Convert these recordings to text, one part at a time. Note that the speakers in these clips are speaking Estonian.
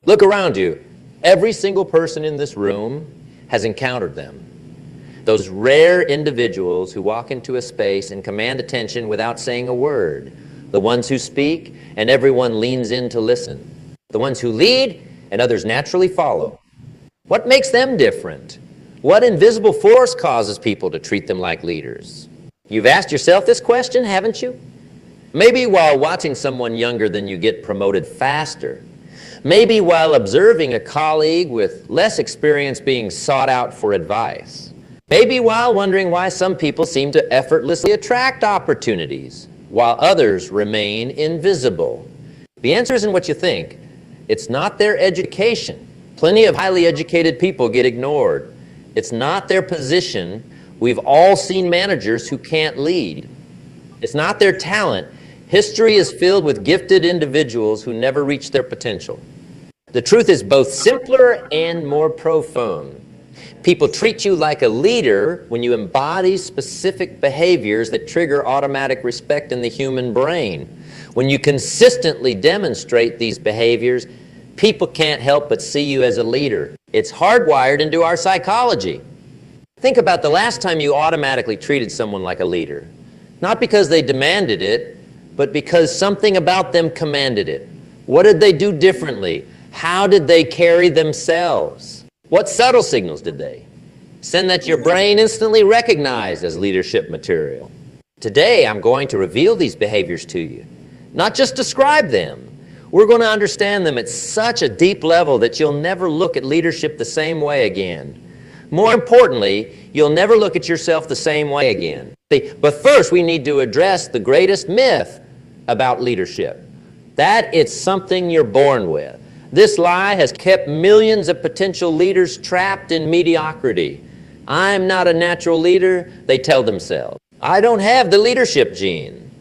Look around you. Every single person in this room has encountered them. Those rare individuals who walk into a space and command attention without saying a word. The ones who speak and everyone leans in to listen. The ones who lead and others naturally follow. What makes them different? What invisible force causes people to treat them like leaders? You've asked yourself this question, haven't you? Maybe while watching someone younger than you get promoted faster. Maybe while observing a colleague with less experience being sought out for advice. Maybe while wondering why some people seem to effortlessly attract opportunities, while others remain invisible. The answer isn't what you think. It's not their education. Plenty of highly educated people get ignored. It's not their position. We've all seen managers who can't lead. It's not their talent. History is filled with gifted individuals who never reach their potential. The truth is both simpler and more profound. People treat you like a leader when you embody specific behaviors that trigger automatic respect in the human brain. When you consistently demonstrate these behaviors, people can't help but see you as a leader. It's hardwired into our psychology. Think about the last time you automatically treated someone like a leader. Not because they demanded it, but because something about them commanded it. What did they do differently? How did they carry themselves? What subtle signals did they send that your brain instantly recognized as leadership material? Today, I'm going to reveal these behaviors to you, not just describe them. We're going to understand them at such a deep level that you'll never look at leadership the same way again. More importantly, you'll never look at yourself the same way again. But first, we need to address the greatest myth about leadership, that it's something you're born with. This lie has kept millions of potential leaders trapped in mediocrity. I'm not a natural leader, they tell themselves. I don't have the leadership gene.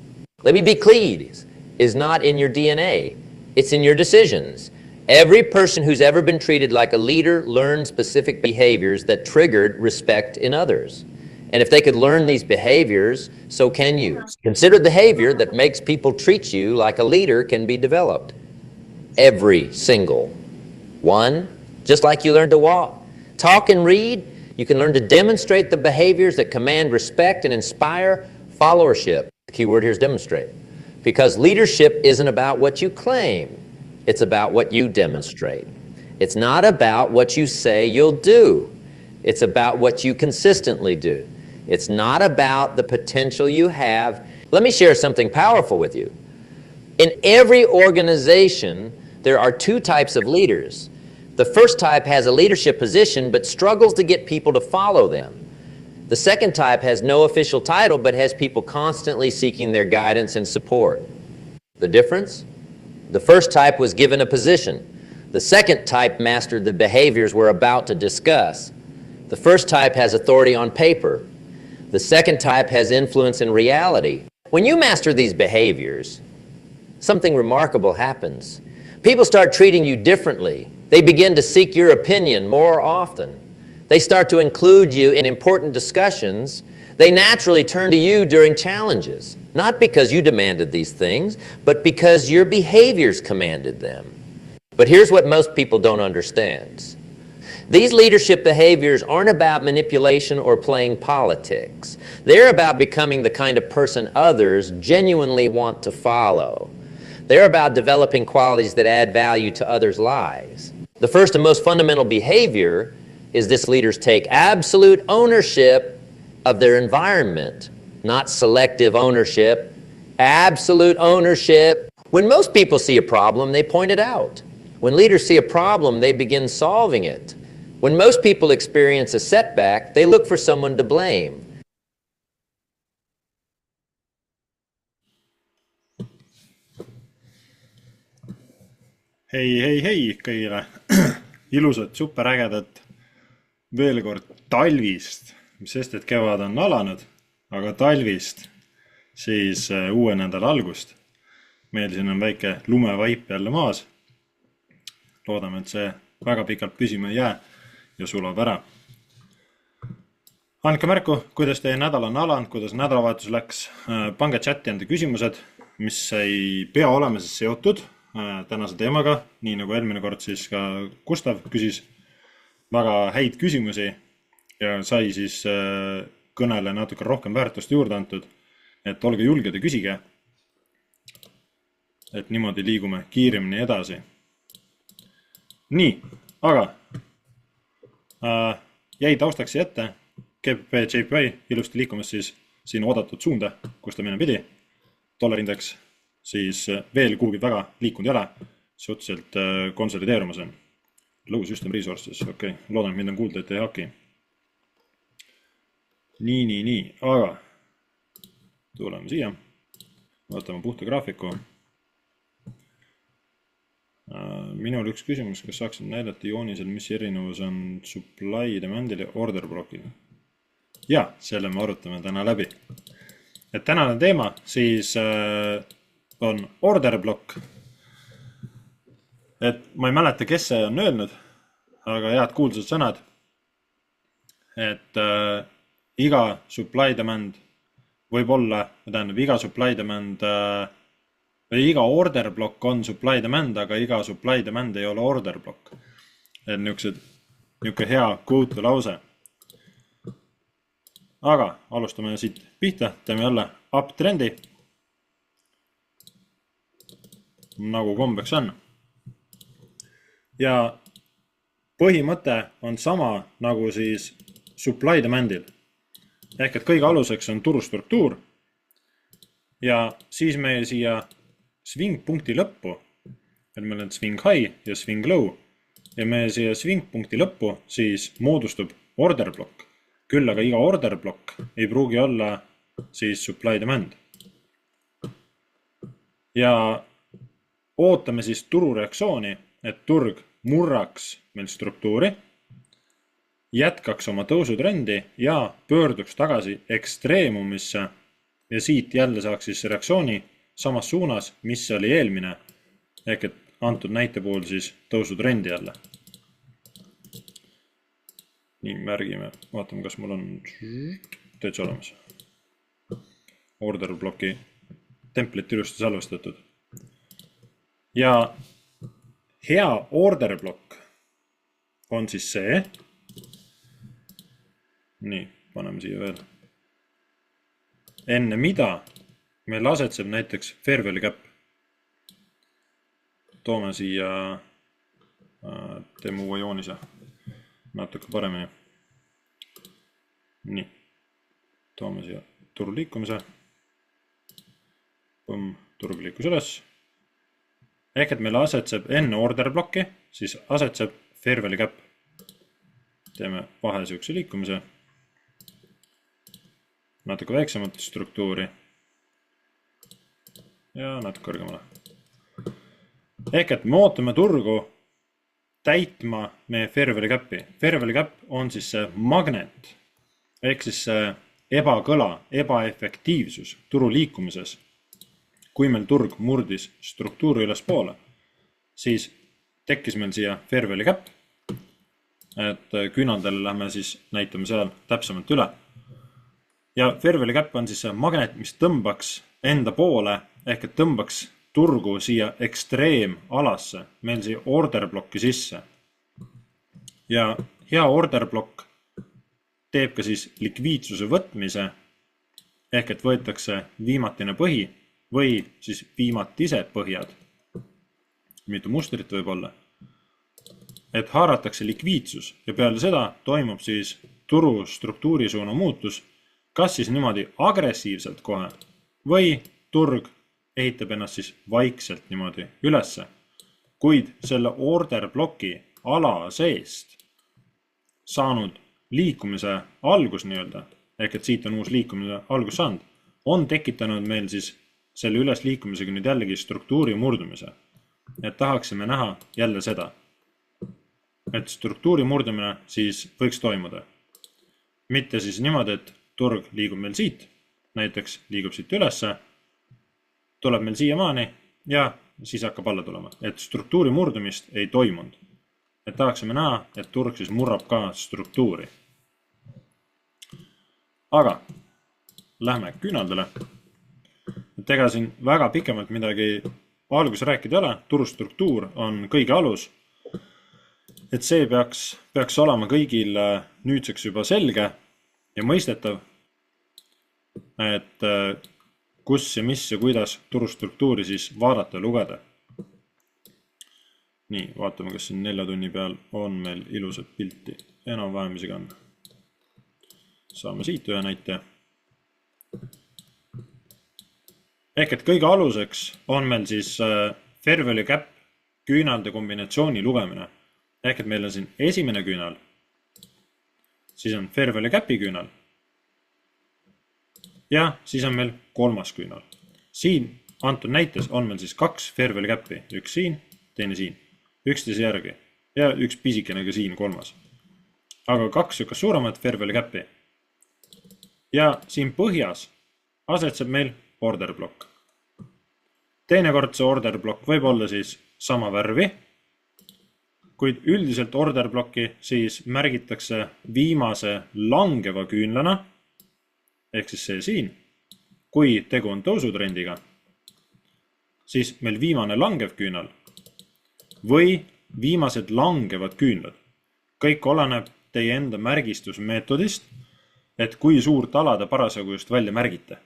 Let me be clear, it's not in your DNA. It's in your decisions. Every person who's ever been treated like a leader learned specific behaviors that triggered respect in others. And if they could learn these behaviors, so can you. Consider the behavior that makes people treat you like a leader can be developed. Every single one, just like you learn to walk, talk, and read, you can learn to demonstrate the behaviors that command respect and inspire followership. The key word here is demonstrate. Because leadership isn't about what you claim. It's about what you demonstrate. It's not about what you say you'll do. It's about what you consistently do. It's not about the potential you have. Let me share something powerful with you. In every organization, there are two types of leaders. The first type has a leadership position but struggles to get people to follow them. The second type has no official title but has people constantly seeking their guidance and support. The difference? The first type was given a position. The second type mastered the behaviors we're about to discuss. The first type has authority on paper. The second type has influence in reality. When you master these behaviors, something remarkable happens. People start treating you differently. They begin to seek your opinion more often. They start to include you in important discussions. They naturally turn to you during challenges, not because you demanded these things, but because your behaviors commanded them. But here's what most people don't understand. These leadership behaviors aren't about manipulation or playing politics. They're about becoming the kind of person others genuinely want to follow. They're about developing qualities that add value to others' lives. The first and most fundamental behavior is this leaders take absolute ownership of their environment, not selective ownership, absolute ownership. When most people see a problem, they point it out. When leaders see a problem, they begin solving it. When most people experience a setback, they look for someone to blame. Hei kõigile, ilusat, superägedat veel kord talvist, mis sest, et kevad on alanud, aga talvist siis uue nädala algust. Meil siin on väike lumevaip jälle maas. Loodame, et see väga pikalt püsima ei jää ja sulab ära. Andke märku, kuidas teie nädal on alanud, kuidas nädalavahetus läks. Pange chati enda küsimused, mis ei pea olema siis seotud tänase teemaga, nii nagu eelmine kord siis ka Gustav küsis väga häid küsimusi ja sai siis kõnele natuke rohkem väärtust juurde antud, et olge julged ja küsige, et niimoodi liigume kiiremini edasi. Nii, aga jäi taustaks ette GBP JPY ilusti liikumas siis siin oodatud suunda, kus ta minna pidi. Dollarindeks siis veel kuhugi väga liikunud ei ole, suhteliselt konsolideerumas on. Low System Resources, okei, loodan, et mind on kuulda, et ei haki. Nii, aga tuleme siia, võtame puhta graafiku. Minul üks küsimus, kas saaksin näidata joonisel, mis erinevus on supply demandil ja order blockil? Ja, selle me arutame täna läbi. Et tänane teema siis on order block. Et ma ei mäleta, kes see on öelnud, aga head kuulsad sõnad, et iga supply demand võib olla, tähendab iga supply demand või iga order block on supply demand, aga iga supply demand ei ole order block. Et niisugune hea quote lause. Aga alustame siit pihta, teeme jälle uptrendi, nagu kombeks on. Ja põhimõte on sama nagu siis supply demandil. Ehk et kõige aluseks on turustruktuur ja siis me siia swing punkti lõppu, et meil on swing high ja swing low ja me siia swing punkti lõppu siis moodustub order block. Küll aga iga order block ei pruugi olla siis supply demand. Ja ootame siis turureaktsiooni, et turg murraks meil struktuuri, jätkaks oma tõusutrendi ja pöörduks tagasi ekstreemumisse ja siit jälle saaks siis reaktsiooni samas suunas, mis oli eelmine, ehk et antud näite puhul siis tõusutrendi jälle. Nii märgime, vaatame, kas mul on täitsa olemas. Order blocki templit ilusti salvestatud. Ja hea order block on siis see. Nii, paneme siia veel. Enne mida meil asetseb näiteks fair value gap. Toome siia, teeme uue joonise natuke paremini. Nii, toome siia turu liikumise. Turg liikus üles. Ehk et meil asetseb enne order blocki, siis asetseb fair value gap. Teeme vahe siukse liikumise. Natuke väiksemat struktuuri. Ja natuke kõrgemale. Ehk et me ootame turgu täitma meie fair value gap'i. Fair value gap on siis see magnet, ehk siis see ebakõla, ebaefektiivsus turu liikumises. Kui meil turg murdis struktuuri üles poole, siis tekkis meil siia fair value gap, et küünaldele lähme siis näitame seal täpsemalt üle. Ja fair value gap on siis see magnet, mis tõmbaks enda poole, ehk et tõmbaks turgu siia ekstreemalasse, meil siia order blocki sisse. Ja hea order block teeb ka siis likviidsuse võtmise, ehk et võetakse viimatine põhi või siis viimatise põhjad. Mitu mustrit võib olla. Et haaratakse likviidsus ja peale seda toimub siis turu struktuuri suuna muutus, kas siis niimoodi agressiivselt kohe või turg ehitab ennast siis vaikselt niimoodi ülesse, kuid selle order bloki ala seest saanud liikumise algus nii-öelda, ehk et siit on uus liikumise algus saanud, on tekitanud meil siis selle üles liikumisega nüüd jällegi struktuuri murdumise. Et tahaksime näha jälle seda, et struktuuri murdumine siis võiks toimuda. Mitte siis niimoodi, et turg liigub meil siit, näiteks liigub siit ülesse, tuleb meil siiamaani ja siis hakkab alla tulema. Et struktuuri murdumist ei toimunud. Et tahaksime näha, et turg siis murrab ka struktuuri. Aga lähme küünaldele. Et ega siin väga pikemalt midagi algus rääkida ole, turustruktuur on kõige alus. Et see peaks olema kõigil nüüdseks juba selge ja mõistetav, et kus ja mis ja kuidas turustruktuuri siis vaadata ja lugeda. Nii, vaatame, kas siin 4 tunni peal on meil ilusat pilti. Enam-vähem isegi on. Saame siit ühe näite. Ehk et kõige aluseks on meil siis fair value gap küünalde kombinatsiooni lugemine. Ehk et meil on siin esimene küünal, siis on fair value gapi küünal ja siis on meil kolmas küünal. Siin antud näites on meil siis 2 fair value gapi, üks siin, teine siin, üksteise järgi ja üks pisikene ka siin kolmas. Aga 2 sükast suuremat fair value gapi. Ja siin põhjas asetseb meil order blokk. Teinekord see order blokk võib olla siis sama värvi, kuid üldiselt order blokki siis märgitakse viimase langeva küünlana, ehk siis see siin, kui tegu on tõusutrendiga, siis meil viimane langev küünal või viimased langevad küünlad. Kõik oleneb teie enda märgistusmeetodist, et kui suurt ala te parasjagu just välja märgite.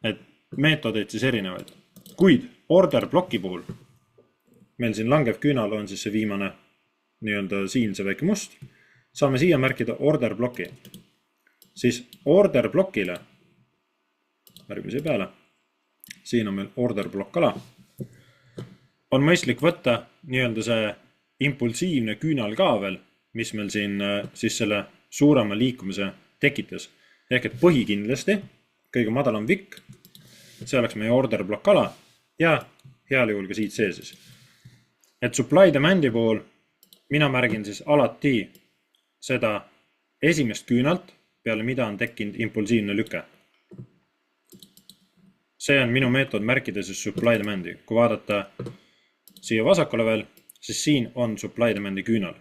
Et meetodeid siis erinevaid. Kuid order bloki puhul meil siin langev küünal on siis see viimane nii-öelda siin see väike must. Saame siia märkida order bloki. Siis order blokile, märgime siia peale, siin on meil order blokk ala, on mõistlik võtta nii-öelda see impulsiivne küünal ka veel, mis meil siin siis selle suurema liikumise tekitas. Ehk et põhikindlasti, kõige madalam vikk, see oleks meie order blokk ala ja heal juhul ka siit seesis. Et supply demandi puhul mina märgin siis alati seda esimest küünalt, peale mida on tekkinud impulsiivne lüke. See on minu meetod märkida siis supply demandi. Kui vaadata siia vasakule veel, siis siin on supply demandi küünal.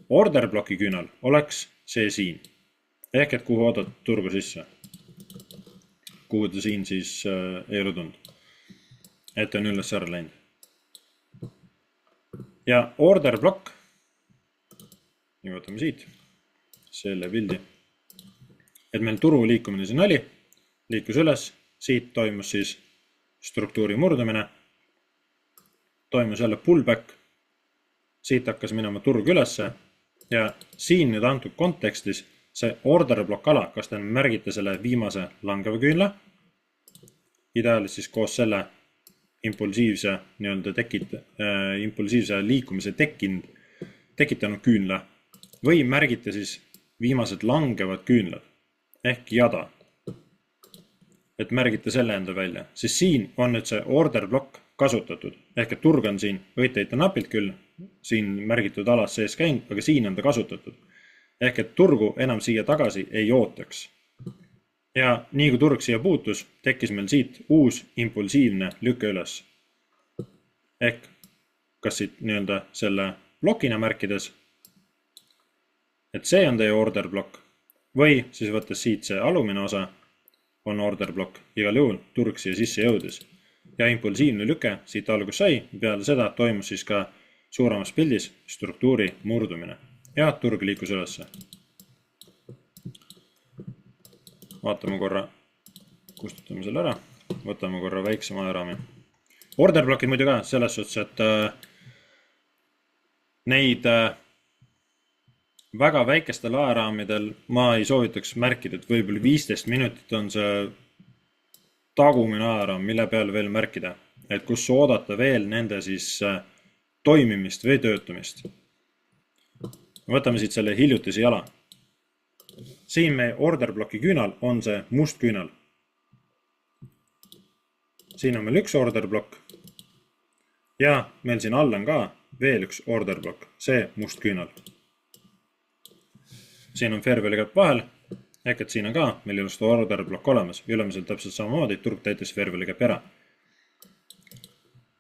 Order bloki küünal oleks see siin. Ehk et kuhu oodata turgu sisse. Kuhu ta siin siis ei ole tulnud. Et on üles ära läinud. Ja order blokk, nii võtame siit, selle pildi, et meil turu liikumine siin oli, liikus üles, siit toimus siis struktuuri murdumine, toimus jälle pullback, siit hakkas minema turg ülesse ja siin nüüd antud kontekstis see order blokk ala, kas te märgite selle viimase langeva küünla, ideaalis siis koos selle impulsiivse liikumise tekitanud küünla või märgite siis viimased langevad küünlad ehk jada, et märgite selle enda välja, siis siin on nüüd see order blokk kasutatud ehk et turg on siin, võite heita napilt küll, siin märgitud alas sees käinud, aga siin on ta kasutatud ehk et turgu enam siia tagasi ei ootaks. Ja nii kui turg siia puutus, tekkis meil siit uus impulsiivne lüke üles. Ehk kas siit nii-öelda selle blokina märkides, et see on teie order blokk, või siis võttes siit see alumine osa on order blokk, igal juhul turg siia sisse jõudis. Ja impulsiivne lüke siit algus sai, peale seda toimus siis ka suuremas pildis struktuuri murdumine ja turg liikus ülesse. Vaatame korra, kustutame selle ära, võtame korra väiksema ajaraami. Order blokid muidu ka selles suhtes, et neid väga väikestel ajaraamidel ma ei soovitaks märkida, et võib-olla 15 minutit on see tagumine ajaraam, mille peale veel märkida, et kus oodata veel nende siis toimimist või töötumist. Võtame siit selle hiljutisi jala. Siin meie order bloki küünal on see must küünal. Siin on meil üks order blokk ja meil siin all on ka veel üks order blokk, see must küünal. Siin on fair value gap vahel, ehk et siin on ka meil just order blokk olemas, ülemisel täpselt samamoodi, turg täitis fair value gap ära.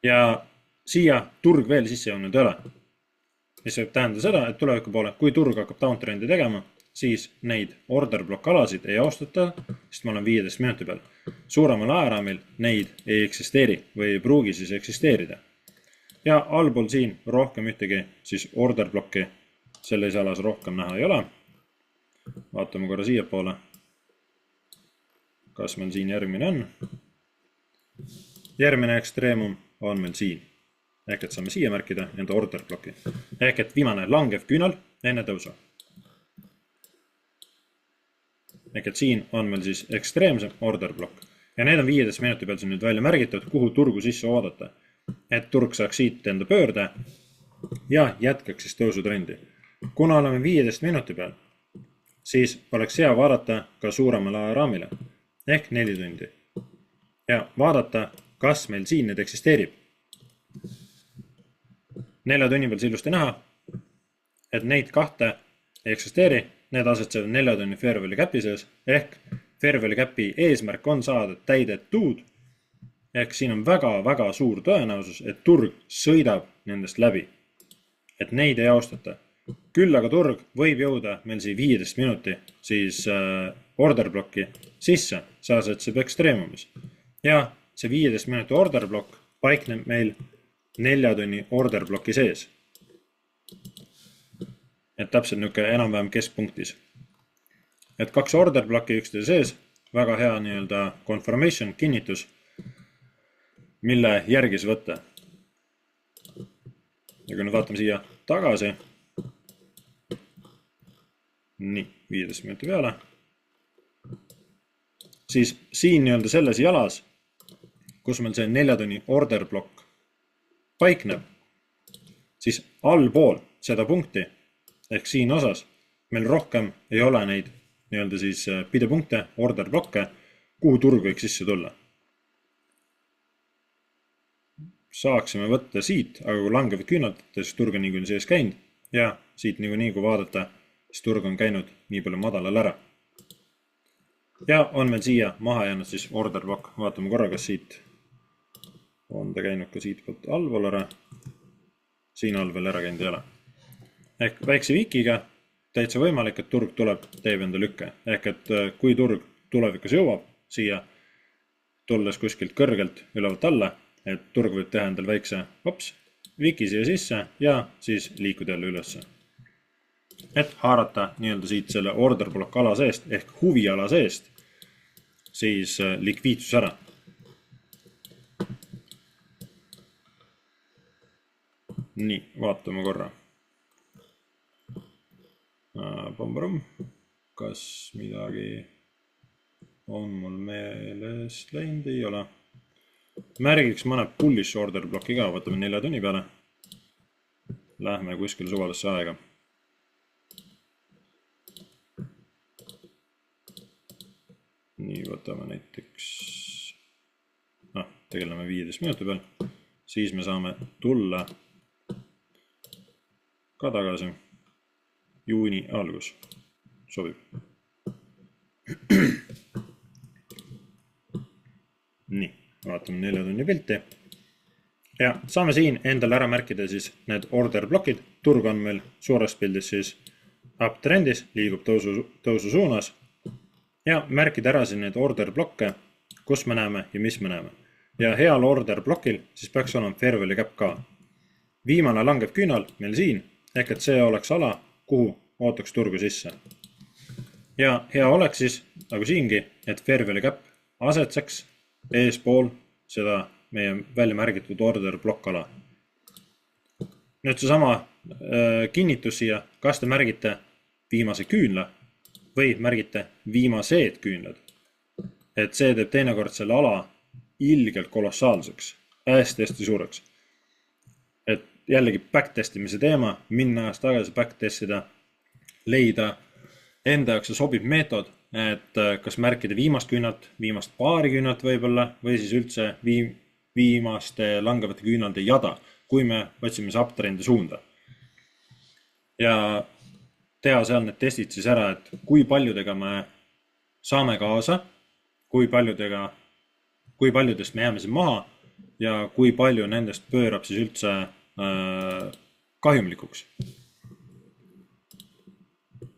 Ja siia turg veel sisse jõudnud ei ole. Mis võib tähendada seda, et tuleviku poole, kui turg hakkab downtrendi tegema, siis neid order block alasid ei austata, sest ma olen 15 minuti peal. Suuremal ajaraamil neid ei eksisteeri või ei pruugi siis eksisteerida. Ja allpool siin rohkem ühtegi siis order blocki selles alas rohkem näha ei ole. Vaatame korra siia poole. Kas meil siin järgmine on? Järgmine ekstreemum on meil siin. Ehk et saame siia märkida enda order blocki. Ehk et viimane langev küünal enne tõusu. Ehk et siin on meil siis ekstreemsem order block. Ja need on 15 minuti peal siin nüüd välja märgitud, kuhu turgu sisse oodata. Et turg saaks siit enda pöörde ja jätkaks siis tõusutrendi. Kuna oleme 15 minuti peal, siis oleks hea vaadata ka suuremale ajaraamile. Ehk 4 tundi. Ja vaadata, kas meil siin need eksisteerib. 4 tunni peal ilusti näha, et neid kahte ei eksisteeri, need asetsevad 4 tunni fair value capi sees, ehk fair value capi eesmärk on saada täidetud, ehk siin on väga suur tõenäosus, et turg sõidab nendest läbi, et neid ei austata. Küll aga turg võib jõuda meil siin 15 minuti siis order blocki sisse, see asetseb ekstreemumis. Ja see 15 minuti order block paikneb meil 4 tunni order blocki sees. Et täpselt niisugune enam-vähem keskpunktis. Et 2 order blocki üksteise sees, väga hea nii-öelda confirmation, kinnitus, mille järgis võtta. Ja kui nüüd vaatame siia tagasi, nii, 15 minuti peale, siis siin nii-öelda selles jalas, kus meil see 4 tunni order block paikneb, siis allpool seda punkti, ehk siin osas, meil rohkem ei ole neid nii-öelda siis pidepunkte, order blokke, kuhu turg võiks sisse tulla. Saaksime võtta siit, aga kui langevad küünalt, siis turg on niikuinii sees käinud ja siit niikuinii kui vaadata, siis turg on käinud nii palju madalal ära. Ja on meil siia maha jäänud siis order block, vaatame korra, kas siit on ta käinud ka siit poolt allpool ära, siin all veel ära käinud ei ole. Ehk väikse vikiga täitsa võimalik, et turg tuleb, teeb enda lükke. Ehk et kui turg tulevikus jõuab siia, tulles kuskilt kõrgelt ülevalt alla, et turg võib teha endal väikse viki siia sisse ja siis liikuda jälle ülesse. Et haarata nii-öelda siit selle order block ala seest ehk huviala seest siis likviidsus ära. Nii, vaatame korra. Kas midagi on mul meelest läinud? Ei ole. Märgiks mõne bullish order blocki ka, võtame 4 tunni peale. Lähme kuskil suvalesse aega. Nii, võtame näiteks, tegeleme 15 minuti peal. Siis me saame tulla ka tagasi. Juuni algus. Sobib. Nii, vaatame 4 tunni pilti. Ja saame siin endale ära märkida siis need order blockid. Turg on meil suures pildis siis uptrendis, liigub tõusu suunas. Ja märkida ära siin need order blokke, kus me näeme ja mis me näeme. Ja heal order blockil siis peaks olema fair value cap ka. Viimane langev küünal meil siin, ehk et see oleks ala, kuhu ootaks turgu sisse. Ja hea oleks siis, nagu siingi, et fair value cap asetseks eespool seda meie välja märgitud order block ala. Nüüd see sama kinnitus siia, kas te märgite viimase küünla või märgite viimased küünlad. Et see teeb teinekord selle ala ilgelt kolossaalseks, hästi suureks. Et jällegi backtestimise teema, minna ajast tagasi backtestida, leida enda jaoks see sobib meetod, et kas märkida viimast küünalt, viimast paari küünalt võib-olla, või siis üldse viimaste langevate küünalde jada, kui me otsime see uptrendi suunda. Ja teha seal need testid siis ära, et kui paljudega me saame kaasa, kui paljudest me jääme siin maha ja kui palju nendest pöörab siis üldse kahjumlikuks.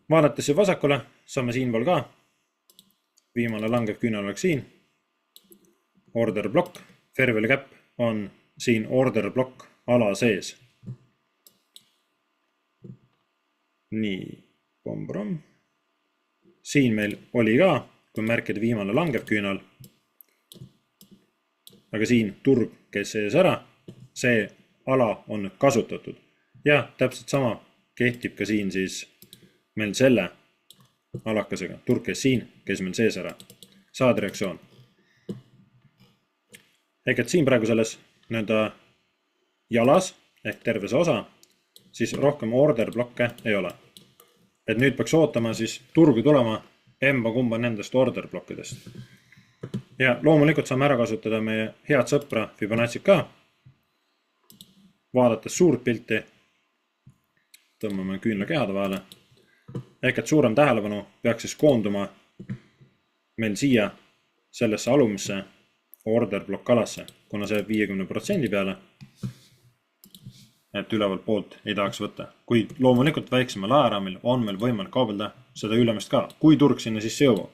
Vaadates siia vasakule, saame siinpool ka. Viimane langev küünal oleks siin. Order block, fair value gap on siin order block ala sees. Nii, pombrom. Siin meil oli ka, kui märkida viimane langev küünal. Aga siin turg käis sees ära, see ala on nüüd kasutatud. Ja täpselt sama kehtib ka siin siis meil selle alakasega. Turg käis siin, käis meil sees ära. Saad reaktsioon. Ehk et siin praegu selles nõnda jalas ehk terve see osa, siis rohkem order blokke ei ole. Et nüüd peaks ootama siis turgu tulema emba kumba nendest order blokkidest. Ja loomulikult saame ära kasutada meie head sõpra Fibonacci ka. Vaadates suurt pilti, tõmbame küünla kehade vahele. Ehk et suurem tähelepanu peaks siis koonduma meil siia sellesse alumisse order blokk alasse, kuna see 50% peale, et ülevalt poolt ei tahaks võtta. Kuid loomulikult väiksemal ajaraamil on meil võimalik kaubelda seda ülemist ka, kui turg sinna sisse jõuab.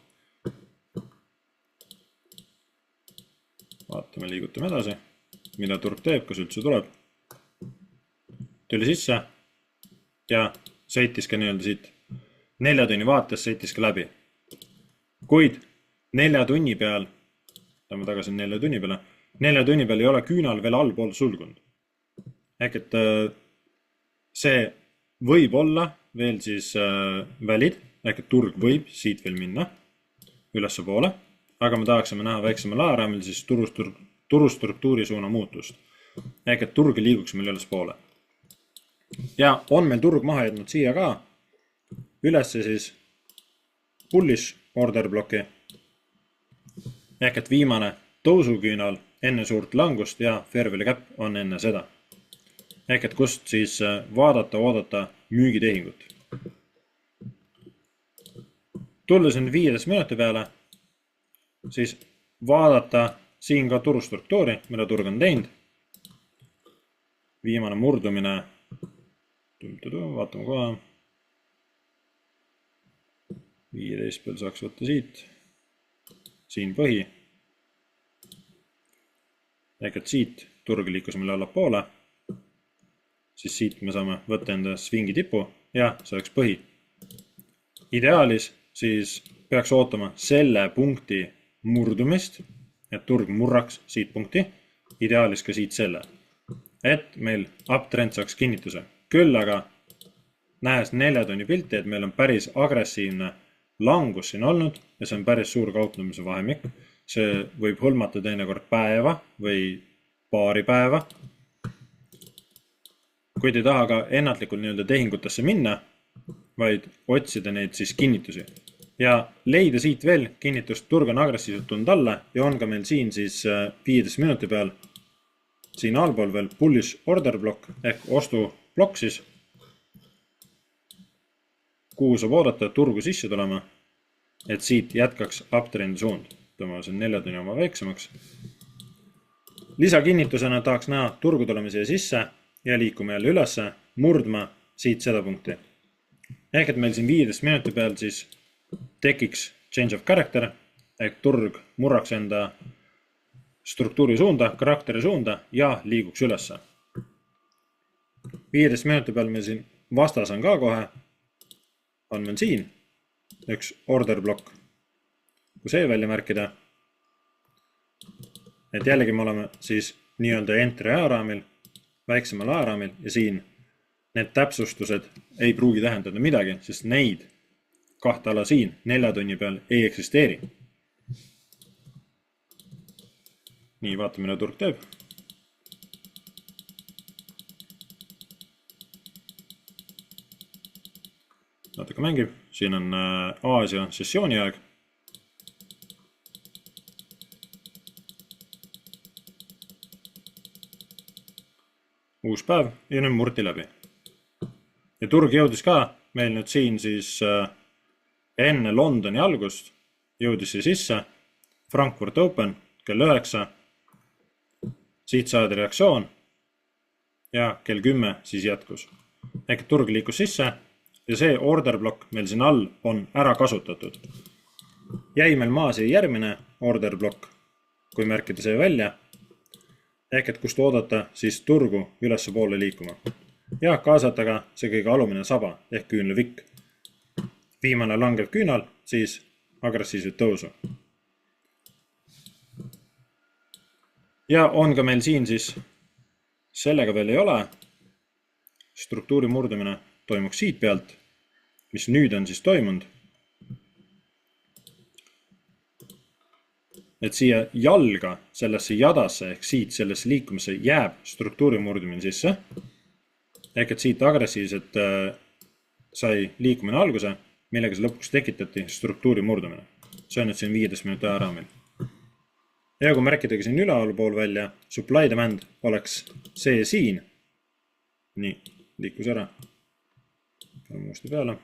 Vaatame, liigutame edasi, mida turg teeb, kas üldse tuleb. Tuli sisse ja sõitis ka nii-öelda siit 4 tunni vaates sõitis ka läbi. Kuid 4 tunni peal, lähme tagasi 4 tunni peale, 4 tunni peal ei ole küünal veel allpool sulgunud. Ehk et see võib olla veel siis valid, ehk et turg võib siit veel minna ülesse poole, aga me tahaksime näha väiksemal ajaraamil siis turustruktuuri suuna muutust. Ehk et turg liiguks meil üles poole. Ja on meil turg maha jätnud siia ka ülesse siis bullish order bloki. Ehk et viimane tõusuküünal enne suurt langust ja fair value gap on enne seda. Ehk et kust siis vaadata, oodata müügitehingut. Tulles nüüd 15 minuti peale, siis vaadata siin ka turustruktuuri, mida turg on teinud. Viimane murdumine, vaatame kohe. 15 peal saaks võtta siit. Siin põhi. Ehk et siit turg liikus meil allapoole. Siis siit me saame võtta enda svingi tipu ja see oleks põhi. Ideaalis siis peaks ootama selle punkti murdumist, et turg murraks siit punkti, ideaalis ka siit selle. Et meil uptrend saaks kinnituse. Küll aga nähes 4 tunni pilti, et meil on päris agressiivne langus siin olnud ja see on päris suur kauplemise vahemik. See võib hõlmata teinekord päeva või paari päeva. Kuid ei taha ka ennatlikult nii-öelda tehingutesse minna, vaid otsida neid siis kinnitusi. Ja leida siit veel kinnitust, turg on agressiivselt tulnud alla ja on ka meil siin siis 15 minuti peal siin allpool veel bullish order block ehk ostu blokk siis, kuhu saab oodata turgu sisse tulema, et siit jätkaks uptrendi suund. Tõmbame see 4 tunni oma väiksemaks. Lisakinnitusena tahaks näha turgu tulema siia sisse ja liikume jälle ülesse, murdma siit seda punkti. Ehk et meil siin 15 minuti peal siis tekiks change of character, ehk turg murraks enda struktuuri suunda, karakteri suunda ja liiguks ülesse. 15 minuti peal meil siin vastas on ka kohe, on meil siin üks order blokk. Kui see välja märkida, et jällegi me oleme siis nii-öelda entry ajaraamil, väiksemal ajaraamil ja siin need täpsustused ei pruugi tähendada midagi, sest neid kahte ala siin 4 tunni peal ei eksisteeri. Nii, vaatame, mida turg teeb. Natuke mängib. Siin on Aasia sessiooni aeg. Uus päev ja nüüd murti läbi. Ja turg jõudis ka meil nüüd siin siis enne Londoni algust jõudis see sisse. Frankfurt Open kell 9. Siit saadi reaktsioon ja kell 10 siis jätkus. Ehk turg liikus sisse, ja see order block meil siin all on ära kasutatud. Jäi meil maa siia järgmine order block, kui märkida see välja, ehk et kust oodata siis turgu ülesse poole liikuma. Ja kaasata ka see kõige alumine saba ehk küünlavikk. Viimane langev küünal, siis agressiivset tõusu. Ja on ka meil siin siis, sellega veel ei ole, struktuuri murdumine toimuks siit pealt, mis nüüd on siis toimunud. Et siia jalga, sellesse jadasse ehk siit sellesse liikumisse jääb struktuuri murdumine sisse. Ehk et siit agressiivselt sai liikumine alguse, millega see lõpuks tekitati struktuuri murdumine. See on nüüd siin 15 minuti ajaraamil. Ja kui märkidagi siin üleval pool välja, supply demand oleks see siin. Nii, liikus ära. Paneme uuesti peale.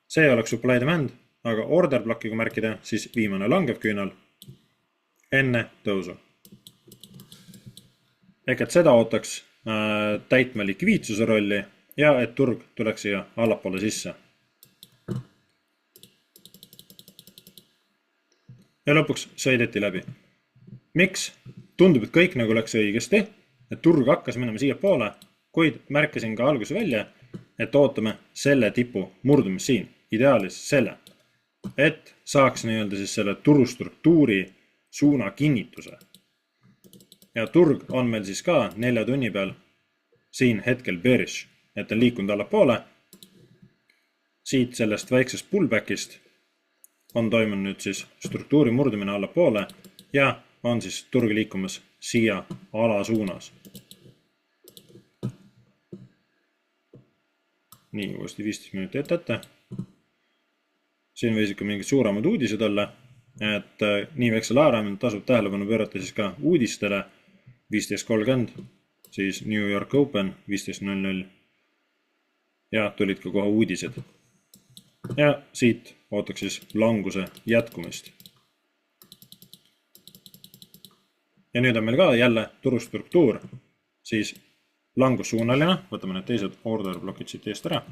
See oleks supply demand, aga order blocki kui märkida, siis viimane langev küünal enne tõusu. Ehk et seda ootaks täitma likviidsuse rolli ja et turg tuleks siia allapoole sisse. Ja lõpuks sõideti läbi. Miks? Tundub, et kõik nagu läks õigesti, et turg hakkas minema siia poole, kuid märkasin ka alguse välja, et ootame selle tipu murdumist siin, ideaalis selle, et saaks nii-öelda siis selle turustruktuuri suuna kinnituse. Ja turg on meil siis ka 4 tunni peal siin hetkel bearish, et on liikunud allapoole. Siit sellest väiksest pullbackist on toimunud nüüd siis struktuuri murdumine allapoole ja on siis turg liikumas siia ala suunas. Nii, uuesti 15 minuti ette. Siin võis ikka mingid suuremad uudised olla, et nii väiksel ajaraamil tasub tähelepanu pöörata siis ka uudistele 15.30, siis New York Open 15.00 ja tulid ka kohe uudised. Ja siit ootaks siis languse jätkumist. Ja nüüd on meil ka jälle turustruktuur, siis langussuunaline, võtame need teised order blokid siit eest ära.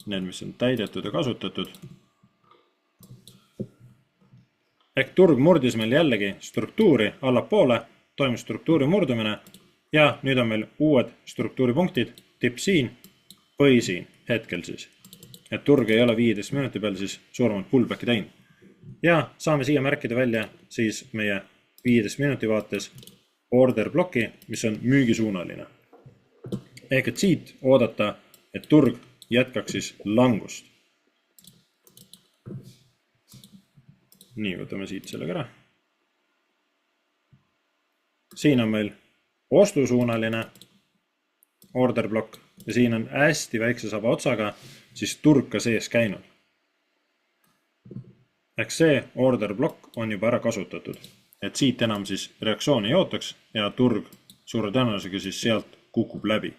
Need, mis on täidetud ja kasutatud. Ehk turg murdis meil jällegi struktuuri allapoole, toimus struktuuri murdumine ja nüüd on meil uued struktuuripunktid, tipp siin, põhi siin, hetkel siis. Et turg ei ole 15 minuti peal siis suuremalt pullbacki teinud. Ja saame siia märkida välja siis meie 15 minuti vaates order bloki, mis on müügisuunaline. Ehk et siit oodata, et turg jätkaks siis langust. Nii, võtame siit sellega ära. Siin on meil ostusuunaline order blokk ja siin on hästi väikse saba otsaga siis turg ka sees käinud. Ehk see order blokk on juba ära kasutatud, et siit enam siis reaktsiooni ei ootaks ja turg suure tõenäosusega siis sealt kukub läbi.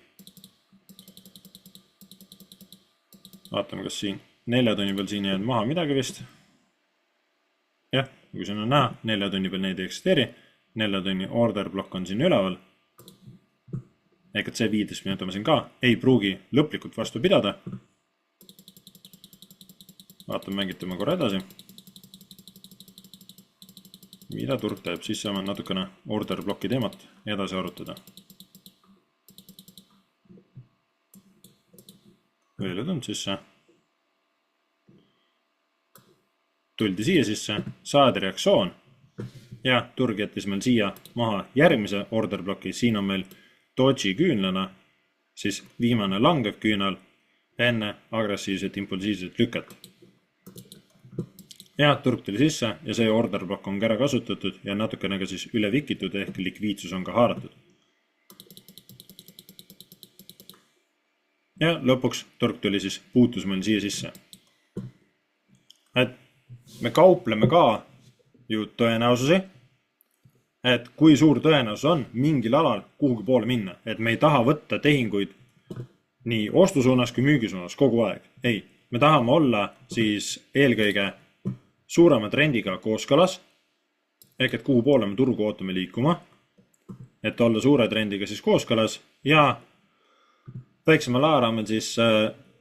Vaatame, kas siin 4 tunni peal siin jäänud maha midagi vist. Jah, kui siin on näha, 4 tunni peal neid ei eksisteeri. 4 tunni order blokk on siin üleval. Ehk et see 15 minutit siin ka ei pruugi lõplikult vastu pidada. Vaatame, mängitame korra edasi. Mida turg teeb, siis saame natukene order blokki teemat edasi arutada. Veel ei tulnud sisse. Tuldi siia sisse, saadi reaktsioon ja turg jättis meil siia maha järgmise order bloki. Siin on meil doji küünlana, siis viimane langev küünal enne agressiivset impulsiivset lüket. Ja turg tuli sisse ja see order blokk on ära kasutatud ja natukene ka siis üle vikitud ehk likviidsus on ka haaratud. Ja lõpuks turg tuli siis, puutus meil siia sisse. Et me kaupleme ka ju tõenäosusi, et kui suur tõenäosus on mingil alal kuhugi poole minna, et me ei taha võtta tehinguid nii ostusuunas kui müügisuunas kogu aeg. Ei, me tahame olla siis eelkõige suurema trendiga kooskalas, ehk et kuhu poole me turgu ootame liikuma, et olla suure trendiga siis kooskalas ja väiksemal ajaraamil siis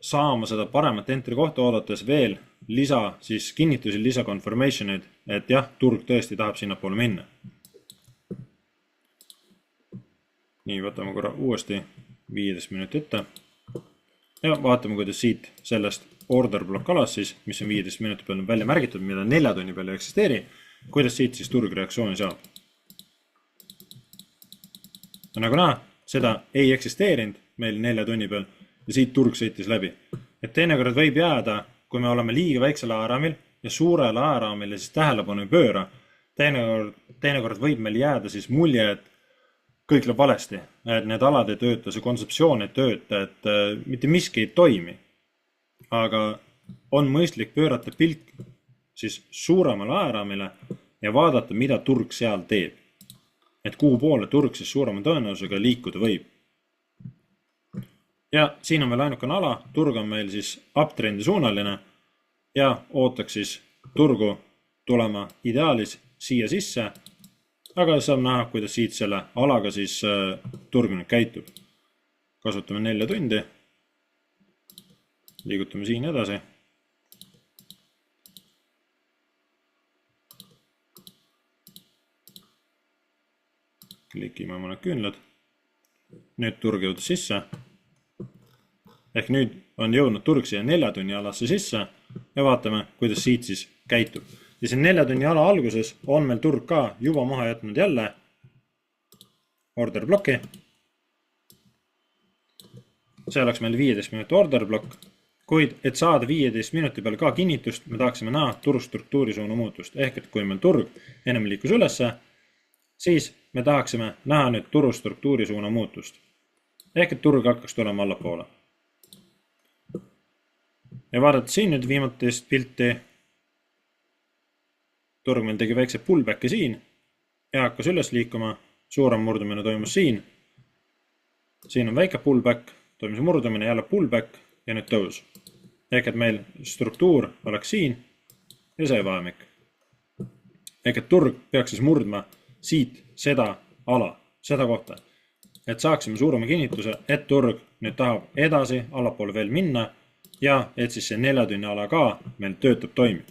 saama seda paremat entry kohta oodates veel siis kinnitusi, lisa confirmation'id, et jah, turg tõesti tahab sinna poole minna. Nii, võtame korra uuesti 15 minutit ette ja vaatame, kuidas siit sellest order block alas siis, mis on 15 minuti peal välja märgitud, mida 4 tunni peal ei eksisteeri, kuidas siit siis turg reaktsiooni saab. Nagu näha, seda ei eksisteerinud meil 4 tunni peal ja siit turg sõitis läbi. Et teinekord võib jääda, kui me oleme liiga väiksel ajaraamil ja suurel ajaraamil ja siis tähelepanu ei pööra, teinekord võib meil jääda siis mulje, et kõik läheb valesti, et need alad ei tööta, see kontseptsioon ei tööta, et mitte miski ei toimi. Aga on mõistlik pöörata pilk siis suuremale ajaraamile ja vaadata, mida turg seal teeb. Et kuhu poole turg siis suurema tõenäosusega liikuda võib. Ja siin on meil ainukene ala, turg on meil siis uptrendi suunaline ja ootaks siis turgu tulema ideaalis siia sisse, aga saab näha, kuidas siit selle alaga siis turg nüüd käitub. Kasutame 4 tundi, liigutame siin edasi. Klikime mõned küünlad. Nüüd turg jõudis sisse. Ehk nüüd on jõudnud turg siia 4 tunni alasse sisse ja vaatame, kuidas siit siis käitub. Ja siin 4 tunni ala alguses on meil turg ka juba maha jätnud jälle order bloki. See oleks meil 15 minuti order blokk, kuid et saada 15 minuti peale ka kinnitust, me tahaksime näha turustruktuuri suuna muutust. Ehk et kui meil turg ennem liikus ülesse, siis me tahaksime näha nüüd turustruktuuri suuna muutust. Ehk et turg hakkaks tulema allapoole. Ja vaadata siin nüüd viimatist pilti. Turg meil tegi väikse pullbacki siin ja hakkas üles liikuma. Suurem murdumine toimus siin. Siin on väike pullback, toimus murdumine, jälle pullback ja nüüd tõus. Ehk et meil struktuur oleks siin ja see vahemik. Ehk et turg peaks siis murdma siit seda ala, seda kohta. Et saaksime suurema kinnituse, et turg nüüd tahab edasi allapoole veel minna ja et siis see 4 tunni ala ka meil töötab toimib.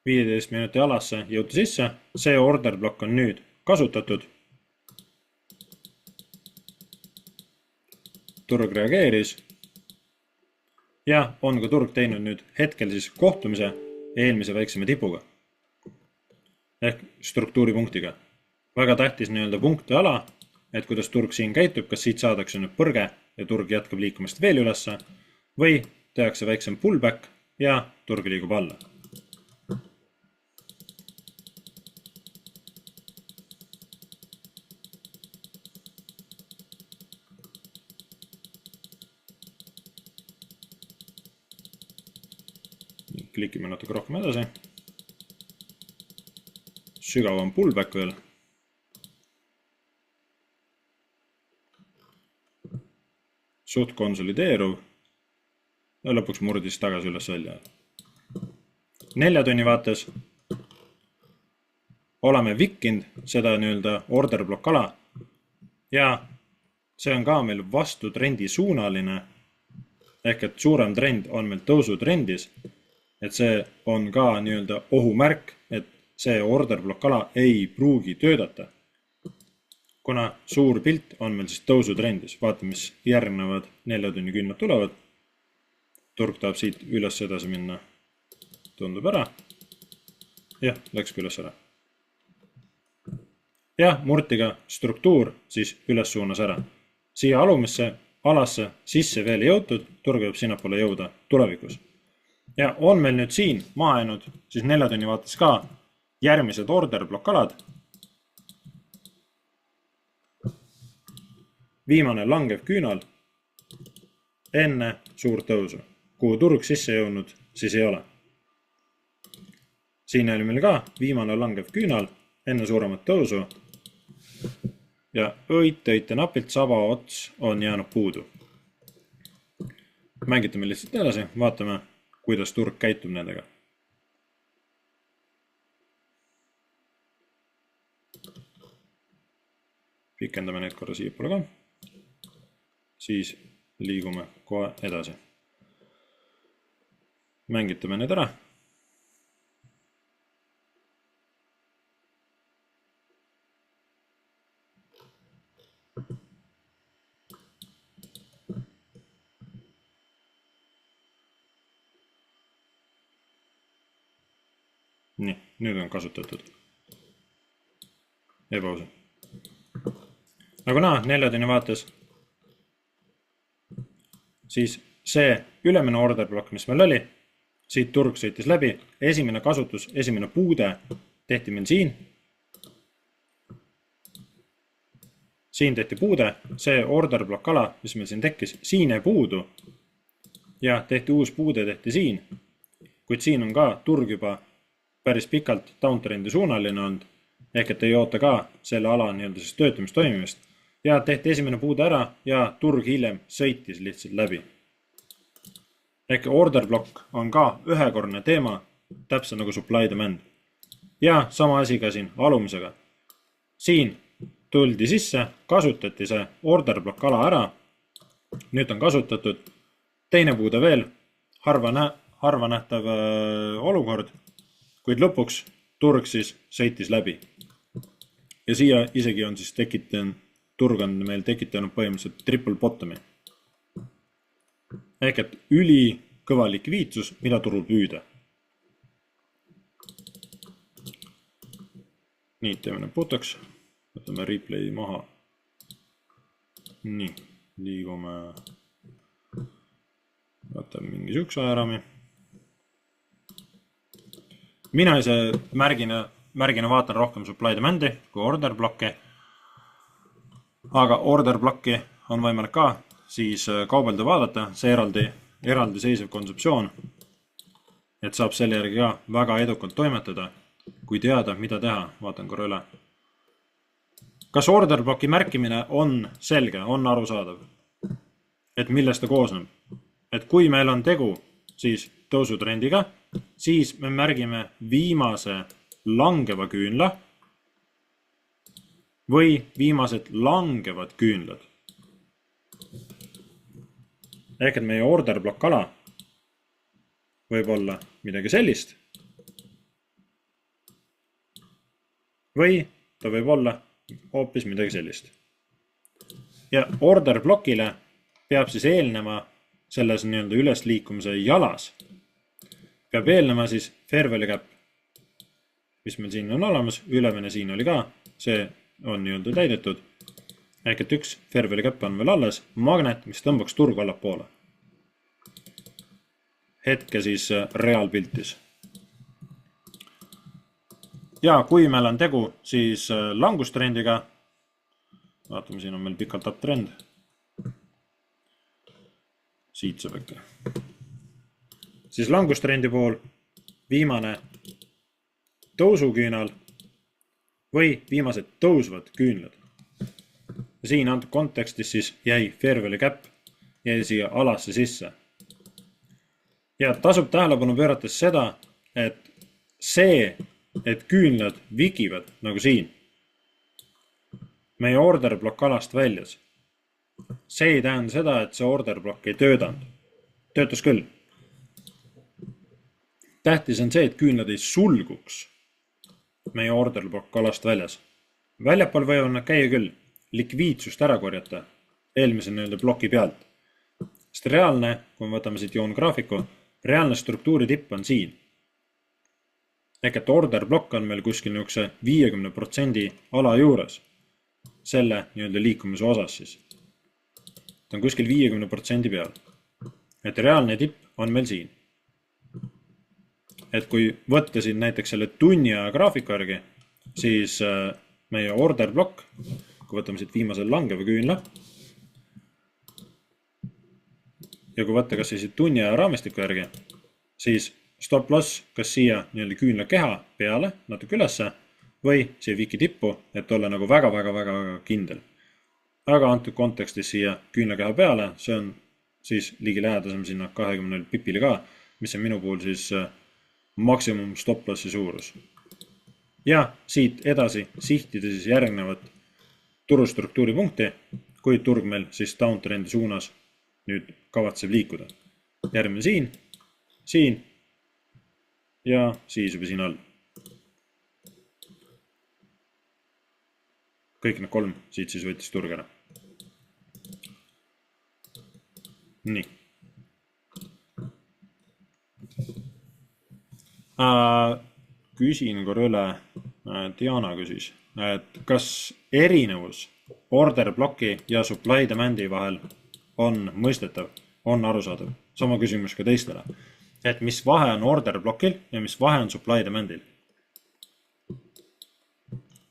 15 minuti alasse jõuti sisse, see order blokk on nüüd kasutatud. Turg reageeris ja on ka turg teinud nüüd hetkel siis kohtumise eelmise väiksema tipuga ehk struktuuripunktiga. Väga tähtis nii-öelda punkti ala, et kuidas turg siin käitub, kas siit saadakse nüüd põrge ja turg jätkab liikumist veel ülesse või tehakse väiksem pullback ja turg liigub alla. Klikime natuke rohkem edasi. Sügavam pullback veel. Suht konsolideeruv. Ja lõpuks murdis tagasi üles välja. 4 tunni vaates oleme vikkinud seda nii-öelda order block ala ja see on ka meil vastu trendi suunaline ehk et suurem trend on meil tõusutrendis. Et see on ka nii-öelda ohumärk, et see order block ala ei pruugi töödata. Kuna suur pilt on meil siis tõusutrendis. Vaatame, mis järgnevad 4 tunni künnad tulevad. Turg tahab siit üles edasi minna. Tundub ära. Jah, läks üles ära. Ja murtiga struktuur siis üles suunas ära. Siia alumisse alasse sisse veel jõutud, turg võib sinnapoole jõuda tulevikus. Ja on meil nüüd siin maha jäänud siis 4 tunni vaates ka järgmised order block alad. Viimane langev küünal enne suurt tõusu. Kuhu turg sisse jõudnud, siis ei ole. Siin oli meil ka viimane langev küünal enne suuremat tõusu. Ja õite napilt saba ots on jäänud puudu. Mängitame lihtsalt edasi, vaatame, kuidas turg käitub nendega. pikendame neid korra siiapoole ka. Siis liigume kohe edasi. Mängitame need ära. Nii, nüüd on kasutatud. Ebausa. Nagu näha, neljadeni vaates, siis see ülemine order block, mis meil oli, siit turg sõitis läbi, esimene kasutus, esimene puude tehti meil siin. Siin tehti puude, see order block ala, mis meil siin tekkis, siin ei puudu ja tehti uus puude, tehti siin, kuid siin on ka turg juba päris pikalt downtrendi suunaline olnud, ehk et ei oota ka selle ala siis töötamist toimimist ja tehti esimene puude ära ja turg hiljem sõitis lihtsalt läbi. Ehk order block on ka ühekorne teema, täpselt nagu supply demand. Ja sama asi ka siin alumisega. Siin tuldi sisse, kasutati see order block ala ära. Nüüd on kasutatud teine puude veel, harva nähtav olukord, kuid lõpuks turg siis sõitis läbi. Ja siia isegi on siis turg on meil tekitanud põhimõtteliselt triple bottomi. Ehk et üli kõva likviidsus, mida turul püüda. Nii, teeme need puhtaks. Võtame replay maha. Nii, liigume. Võtame mingi sükse ajarami. Mina ise märgina vaatan rohkem supply demandi kui order blocki. Aga order blocki on võimalik ka siis kaubelda vaadata, see eraldi seisev kontseptsioon, et saab selle järgi ka väga edukalt toimetada, kui teada, mida teha, vaatan korra üle. Kas order blocki märkimine on selge, on arusaadav, et millest ta koosneb? Et kui meil on tegu siis tõusutrendiga, siis me märgime viimase langeva küünla või viimased langevad küünlad. Ehk et meie order block ala võib olla midagi sellist või ta võib olla hoopis midagi sellist. Ja order blockile peab siis eelnema selles ülesliikumise jalas. Peab eelnema siis fair value gap, mis meil siin on olemas, ülemine siin oli ka, see on täidetud. Ehk et üks fair value gap on veel alles, magnet, mis tõmbaks turgu allapoole. Hetke siis reaalpiltis. Ja kui meil on tegu siis langustrendiga, vaatame, siin on meil pikalt uptrend. Siit saab äkki. Siis langustrendi pool viimane tõusuküünal või viimased tõusvad küünlad. Siin antud kontekstis siis jäi fair value gap, jäi siia alasse sisse. Ja tasub tähelepanu pöörates seda, et see, et küünlad vikivad nagu siin, meie order block alast väljas. See ei tähenda seda, et see order block ei töötanud. Töötas küll. Tähtis on see, et küünlad ei sulguks meie order block alast väljas. Väljapool võivad nad käia küll. Likviidsust ära korjata eelmise bloki pealt. Sest reaalne, kui me võtame siit joongraafiku, reaalne struktuuri tipp on siin. Ehk et order block on meil kuskil 50% ala juures. Selle liikumise osas siis. Ta on kuskil 50% peal. Et reaalne tipp on meil siin. Et kui võtta siin näiteks selle tunni aja graafiku järgi, siis meie order block, kui võtame siit viimasel langeva küünla ja kui võtta kas siit tunni aja raamistiku järgi, siis stop loss kas siia küünla keha peale natuke ülesse või siia viki tippu, et olla nagu väga kindel. Aga antud kontekstis siia küünla keha peale, see on siis ligi lähedasem sinna 20 pipile ka, mis on minu puhul siis maksimum stop lossi suurus. Ja siit edasi sihtida siis järgnevat turustruktuuri punkti, kuid turg meil siis downtrendi suunas nüüd kavatseb liikuda. Järgmine siin ja siis juba siin all. Kõik need 3 siit siis võttis turg ära. Nii. Küsin korra üle, Diana küsis, et kas erinevus order bloki ja supply demand'i vahel on mõistetav, on arusaadav. Sama küsimus ka teistele. Et mis vahe on order blokil ja mis vahe on supply demand'il.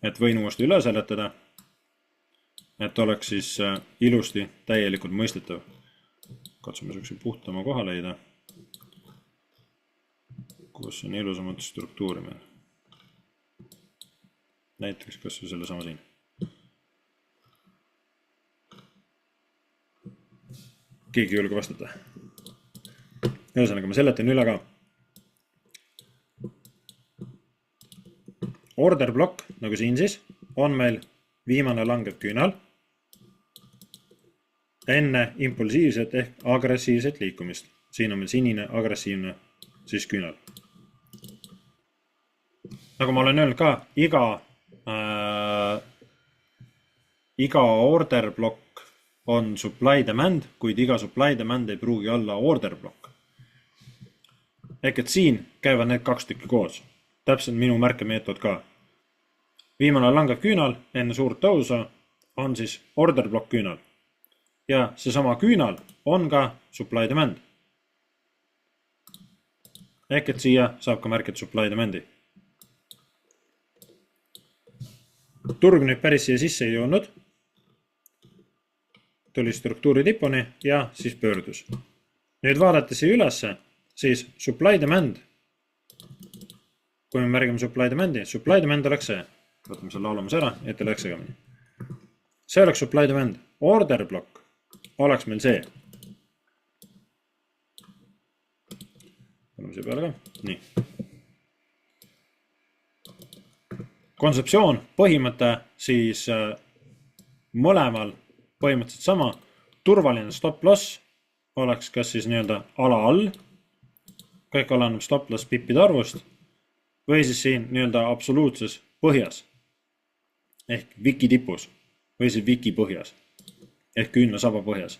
Et võin uuesti üle seletada, et oleks siis ilusti täielikult mõistetav. Katsume sellise puhtama koha leida, kus on ilusamat struktuuri meil. Näiteks kas või selle sama siin. Keegi ei julge vastata. Ühesõnaga, ma seletan üle ka. Order blokk, nagu siin siis, on meil viimane langev küünal enne impulsiivset ehk agressiivset liikumist. Siin on meil sinine agressiivne siis küünal. Nagu ma olen öelnud ka, iga order blokk on supply demand, kuid iga supply demand ei pruugi olla order blokk. Ehk et siin käivad need 2 tükki koos. Täpselt minu märkemeetod ka. Viimane langev küünal enne suurt tõusu on siis order blokk küünal. Ja seesama küünal on ka supply demand. Ehk et siia saab ka märkida supply demandi. Turg nüüd päris siia sisse ei jõudnud. Tuli struktuuri tipuni ja siis pöördus. Nüüd vaadata siia ülesse, siis supply demand. Kui me märgime supply demand oleks see. Võtame selle laulamas ära, et ei läheks segamini. See oleks supply demand. Order blokk oleks meil see. Võtame siia peale ka. Nii. Kontseptsioon, põhimõte siis mõlemal põhimõtteliselt sama. Turvaline stop loss oleks kas siis nii-öelda ala all. Kõik oleneb stop loss pippide arvust. Või siis siin nii-öelda absoluutses põhjas. Ehk viki tipus. Või siis viki põhjas. Ehk küünla saba põhjas.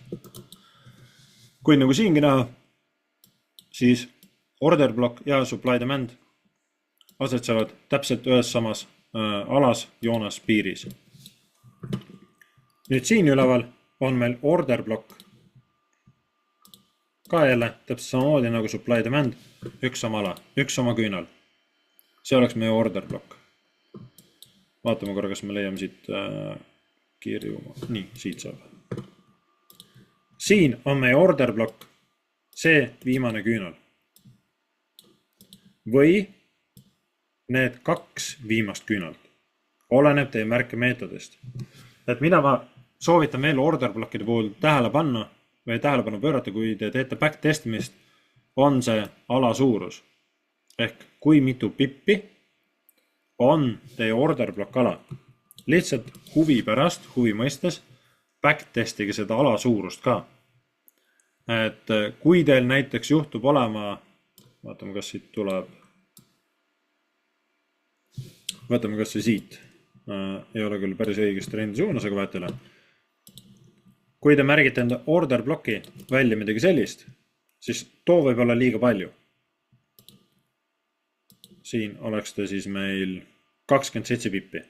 Kui nagu siingi näha, siis order block ja supply demand asetsevad täpselt ühes samas alas, joonas, piiris. Nüüd siin üleval on meil order block. Ka jälle täpselt samamoodi nagu supply demand. Üks sama ala, üks sama küünal. See oleks meie order block. Vaatame korra, kas me leiame siit kirju. Nii, siit saab. Siin on meie order block. See viimane küünal. Või need 2 viimast küünalt. Oleneb teie märke meetodist. Et mida ma soovitan veel order blockide puhul tähelepanu pöörata, kui te teete back testimist, on see ala suurus. Ehk kui mitu pippi on teie order block ala. Lihtsalt huvi pärast, huvi mõistes, back testige seda ala suurust ka. Et kui teil näiteks juhtub olema, vaatame kas siit tuleb, võtame kas või siit, ei ole küll päris õigest trendi suunas, aga vahet üle. Kui te märgite enda order bloki välja midagi sellist, siis too võib olla liiga palju. Siin oleks ta siis meil 27 pippi.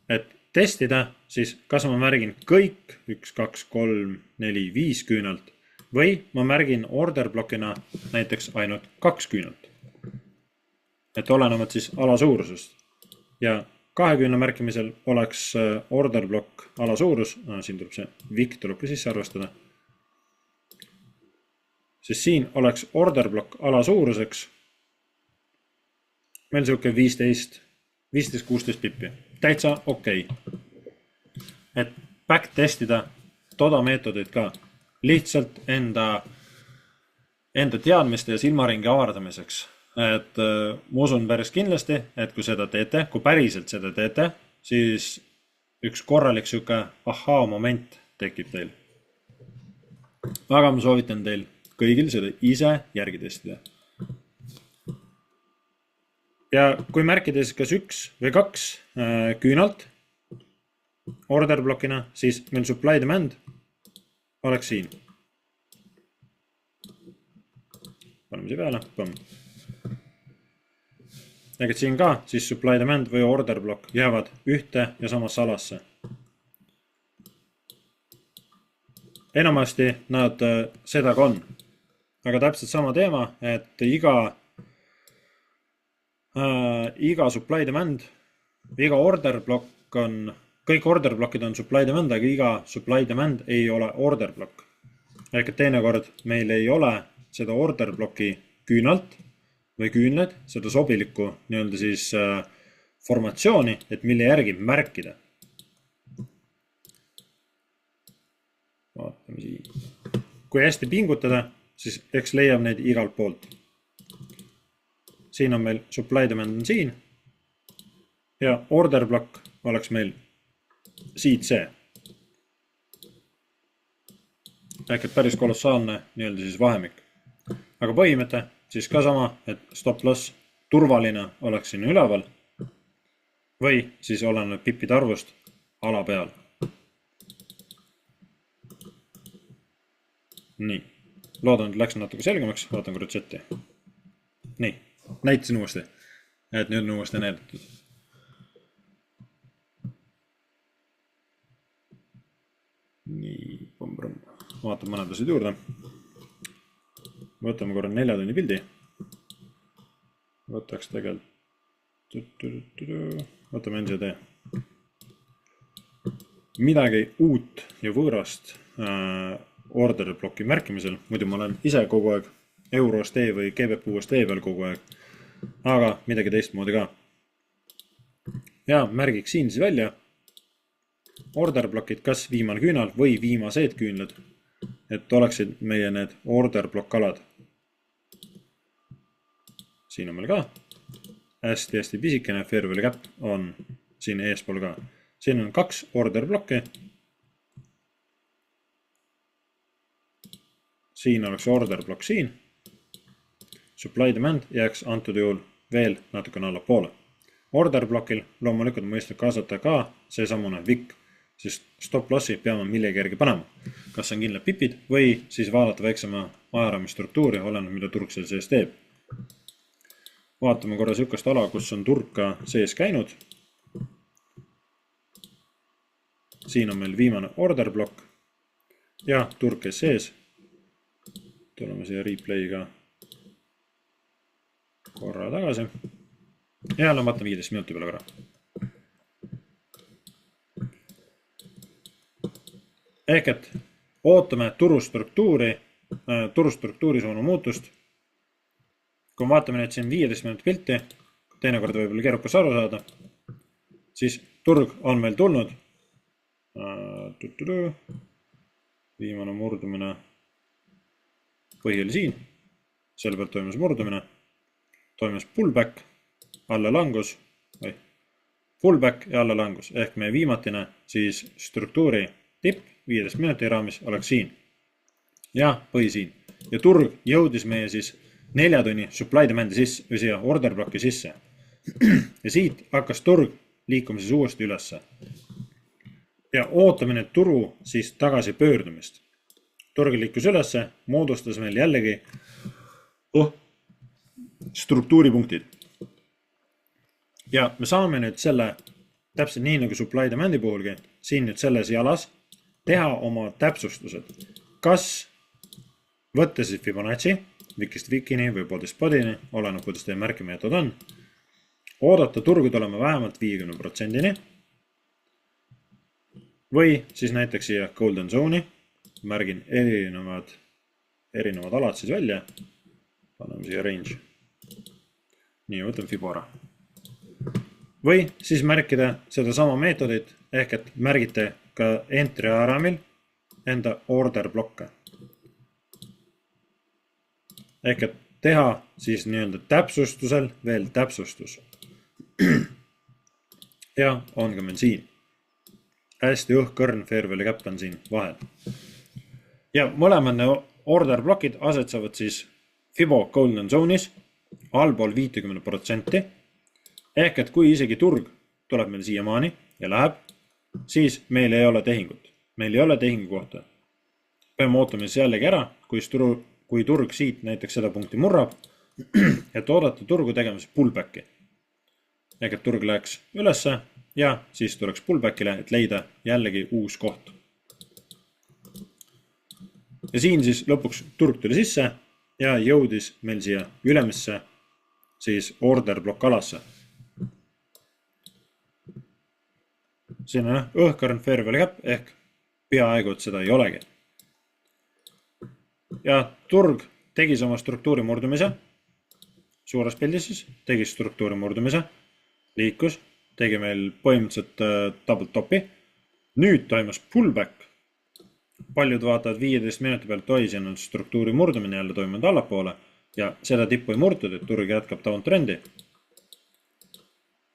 Et testida, siis kas ma märgin kõik 1, 2, 3, 4, 5 küünalt või ma märgin order blokina näiteks ainult 2 küünalt. Et olenevad siis ala suurusest. Ja 2 küünla märkimisel oleks order blokk ala suurus, siin tuleb see vik tuleb ka sisse arvestada. Siis siin oleks order blokk ala suuruseks meil siuke 15-16 pippi. Täitsa okei. Et back testida toda meetodeid ka lihtsalt enda teadmiste ja silmaringi avardamiseks. Et ma usun päris kindlasti, et kui seda teete, kui päriselt seda teete, siis üks korralik sihuke ahaa moment tekib teil. Aga ma soovitan teil kõigil seda ise järgi testida. Ja kui märkida siis kas 1 või 2 küünalt order blokina, siis meil supply demand oleks siin. Paneme siia peale. Ehk et siin ka siis supply demand või order block jäävad ühte ja samasse alasse. Enamasti nad seda ka on. Aga täpselt sama teema, et iga supply demand, iga order block on, kõik order blockid on supply demand, aga iga supply demand ei ole order block. Ehk et teinekord meil ei ole seda order blocki küünalt või küünled, seda sobilikku nii-öelda siis formatsiooni, et mille järgi märkida. Vaatame siin. Kui hästi pingutada, siis eks leiab neid igalt poolt. Siin on meil supply demand on siin ja order block oleks meil siit see. Ehk et päris kolossaalne nii-öelda siis vahemik. Aga põhimõte siis ka sama, et stop loss turvaline oleks siin üleval või siis oleneb pippide arvust ala peal. Nii, loodan, et läks natuke selgemaks, vaatan korra chati. Nii, näitasin uuesti, et nüüd on uuesti näidatud. Nii, vaatan mõned asjad juurde. Võtame korra 4 tunni pildi. Võtaks tegelikult, võtame NCD. Midagi uut ja võõrast order blocki märkimisel, muidu ma olen ise kogu aeg EURUSD või GBP USD peal kogu aeg, aga midagi teistmoodi ka. Ja märgiks siin siis välja order blockid, kas viimane küünal või viimased küünlad, et oleksid meie need order block alad. Siin on meil ka hästi pisikene fair value gap on siin eespool ka. Siin on 2 order blocki. Siin oleks order block siin. Supply demand jääks antud juhul veel natukene alla poole. Order blockil loomulikult mõistlik kaasata ka see samune VIK, sest stop lossi peame millegi järgi panema. Kas on kindlad pipid või siis vaadata väiksema ajaraami struktuuri, oleneb mida turg seal sees teeb. Vaatame korra sükast ala, kus on turg ka sees käinud. Siin on meil viimane order block ja turg käis sees. Tuleme siia replay'ga korra tagasi. Ja jälle vaatame 15 minuti peale korra. Ehk et ootame turustruktuuri suuna muutust. Kui vaatame nüüd siin 15 minuti pilti, teinekord võib olla keerukas aru saada, siis turg on meil tulnud. Viimane murdumine põhi oli siin, selle pealt toimus murdumine, toimus pullback, alla langus, pullback ja alla langus, ehk meie viimatine siis struktuuri tipp 15 minuti raamis oleks siin ja põhi siin. Ja turg jõudis meie siis 4 tunni supply demandi sisse või siia order blocki sisse. Ja siit hakkas turg liikuma siis uuesti ülesse. Ja ootame nüüd turu siis tagasi pöördumist. Turg liikus ülesse, moodustas meil jällegi struktuuripunktid. Ja me saame nüüd selle, täpselt nii nagu supply demandi puhulgi, siin nüüd selles jalas teha oma täpsustused. Kas võtta siis Fibonacci, Vikist Vikini või Podist Podini, oleneb, kuidas teie märkimeetod on. Oodata turgu tulema vähemalt 50%-ni. Või siis näiteks siia Golden Zone'i. Märgin erinevad alad siis välja. Paneme siia range. Nii, võtame Fibora. Või siis märkida seda sama meetodit, ehk et märgite ka entry aramil enda order blokke. Ehk et teha siis nii-öelda täpsustusel veel täpsustus. ja on ka meil siin. Hästi õhkõrn Fairway'li käpp on siin vahel. Ja mõlemad order blokid asetsavad siis Fibo Golden Zone'is allpool 50%. Ehk et kui isegi turg tuleb meil siiamaani ja läheb, siis meil ei ole tehingut. Meil ei ole tehingu kohta. Peame ootama siis jällegi ära, kui turg siit näiteks seda punkti murrab, et oodata turgu tegemas pullbacki. Ehk et turg läheks ülesse ja siis tuleks pullbackile, et leida jällegi uus koht. Ja siin siis lõpuks turg tuli sisse ja jõudis meil siia ülemisse siis order blokk alasse. Siin on õhkõrn Fairway'li käpp ehk peaaegu, et seda ei olegi. Ja turg tegis oma struktuuri murdumise, suures pildis siis, tegi struktuuri murdumise, liikus, tegi meil põhimõtteliselt double topi. Nüüd toimus pullback. Paljud vaatavad 15 minuti pealt, oi, siin on struktuuri murdumine jälle toimunud allapoole ja seda tippu ei murtud, et turg jätkab downtrendi.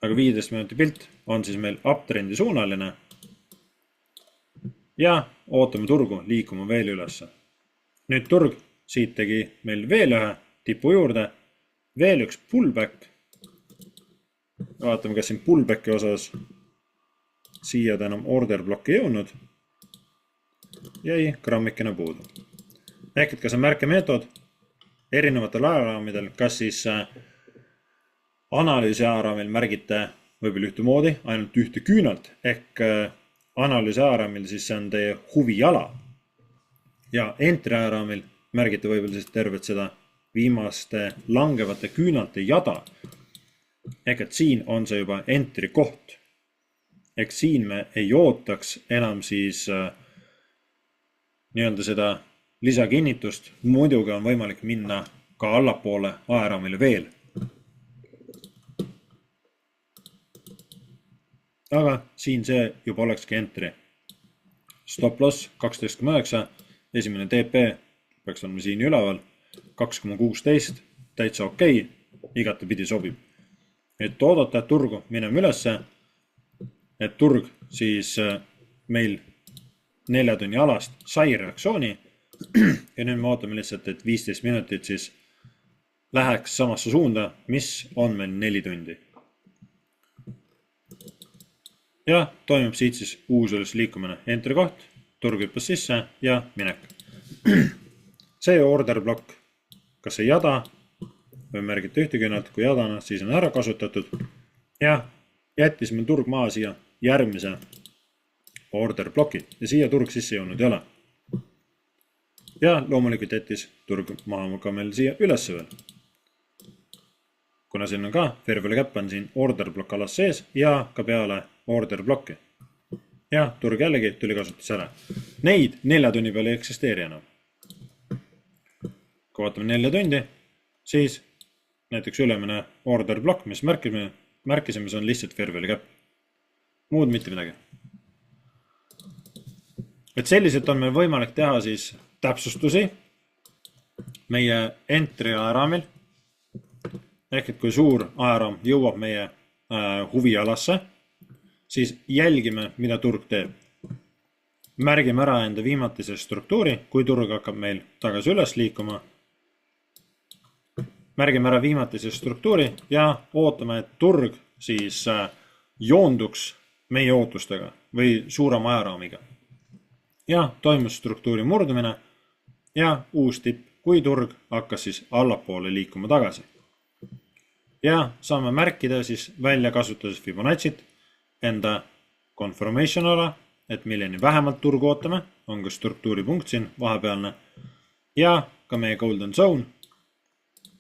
Aga 15 minuti pilt on siis meil uptrendi suunaline ja ootame turgu liikuma veel ülesse. Nüüd turg siit tegi meil veel ühe tipu juurde, veel üks pullback. Vaatame, kas siin pullbacki osas siia ta enam order blokki jõudnud. Jäi grammikene puudu. Ehk et kas on märkemeetod erinevatel ajaraamidel, kas siis analüüsi ajaraamil märgite võib-olla ühtemoodi, ainult ühte küünalt, ehk analüüsi ajaraamil siis see on teie huviala. Ja entry ajaraamil märgite võib-olla siis tervet seda viimaste langevate küünalte jada. Ehk et siin on see juba entry koht. Ehk siin me ei ootaks enam siis nii-öelda seda lisakinnitust, muidugi on võimalik minna ka allapoole ajaraamile veel. Aga siin see juba olekski entry. Stop loss 12,9, esimene TP peaks olema siin üleval, 2,16, täitsa okei, igati pidi sobib. Et oodata turgu minema ülesse, et turg siis meil 4 tunni alast sai reaktsiooni ja nüüd me ootame lihtsalt, et 15 minutit siis läheks samasse suunda, mis on meil 4 tundi. Ja toimub siit siis uus üles liikumine. Entry koht, turg hüppas sisse ja minek. See order blokk, kas see jada või märgite ühte küünalt, kui jadana, siis on ära kasutatud ja jättis meil turg maa siia järgmise order bloki ja siia turg sisse jõudnud ei ole. Ja loomulikult jättis turg maha ka meil siia ülesse veel. Kuna siin on ka Fairway'li käpp on siin order blokk alas sees ja ka peale order blokki. Ja turg jällegi tuli kasutus ära. Neid 4 tunni peale ei eksisteeri enam. Kui vaatame 4 tundi, siis näiteks ülemine order blokk, mis märkisime, see on lihtsalt Fairway'li käpp. Muud mitte midagi. Et selliselt on meil võimalik teha siis täpsustusi meie entry ajaraamil. Ehk et kui suur ajaraam jõuab meie huvialasse, siis jälgime, mida turg teeb. Märgime ära enda viimatise struktuuri, kui turg hakkab meil tagasi üles liikuma. Märgime ära viimatise struktuuri ja ootame, et turg siis joonduks meie ootustega või suurema ajaraamiga. Ja toimus struktuuri murdumine ja uus tipp, kui turg hakkas siis allapoole liikuma tagasi. Ja saame märkida siis välja kasutades Fibonacci't enda confirmation ala, et milleni vähemalt turgu ootame, on ka struktuuripunkt siin vahepealne ja ka meie golden zone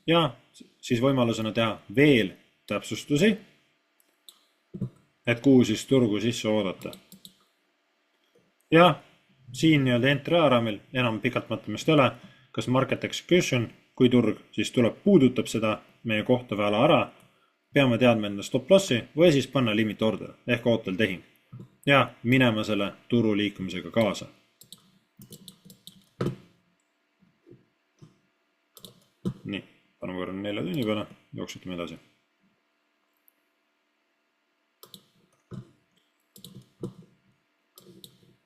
ja siis võimalusena teha veel täpsustusi, et kuhu siis turgu sisse oodata. Ja siin nii-öelda entry ajaraamil enam pikalt mõtlemist ei ole, kas market execution, kui turg siis tuleb, puudutab seda meie kohta väela ära, peame teadma enda stop lossi või siis panna limit order ehk ootel tehing ja minema selle turu liikumisega kaasa. Nii, paneme korra 4 tunni peale, jooksutame edasi.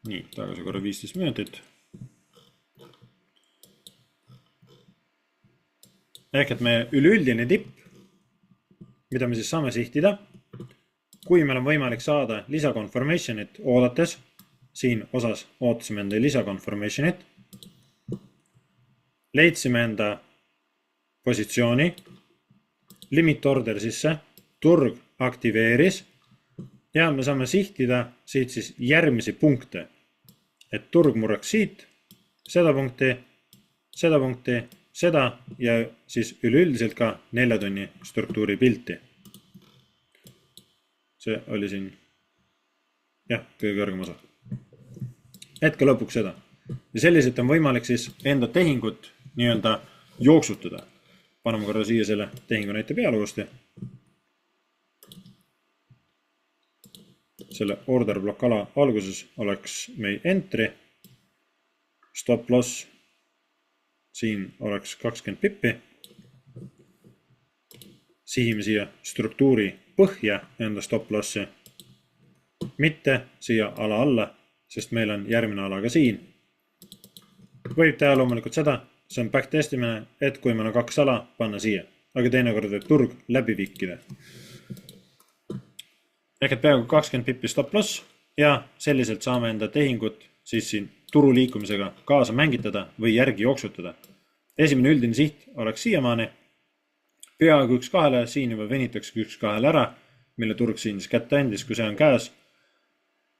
Nii, tagasi korra 15 minutit. Ehk et meie üleüldine tipp, mida me siis saame sihtida, kui meil on võimalik saada lisaconformationit oodates, siin osas ootasime enda lisaconformationit, leidsime enda positsiooni, limit order sisse, turg aktiveeris ja me saame sihtida siit siis järgmisi punkte, et turg murraks siit, seda punkti, seda ja siis üleüldiselt ka 4 tunni struktuuri pilti. See oli siin, jah, kõige kõrgem osa. Hetke lõpuks seda. Ja selliselt on võimalik siis enda tehingut nii-öelda jooksutada. Paneme korra siia selle tehingu näite peale uuesti. Selle order block ala alguses oleks meie entry, stop loss, siin oleks 20 pippi. Sihime siia struktuuri põhja enda stop lossi, mitte siia ala alla, sest meil on järgmine ala ka siin. Võib teha loomulikult seda, see on backtestimine, et kui meil on 2 ala, panna siia, aga teinekord võib turg läbi vikkida. Ehk et peaaegu 20 pippi stop loss ja selliselt saame enda tehingut siis siin turu liikumisega kaasa mängitada või järgi jooksutada. Esimene üldine siht oleks siiamaani, peaaegu 1-2, siin juba venitaks 1-2 ära, mille turg siin siis kätte andis, kui see on käes,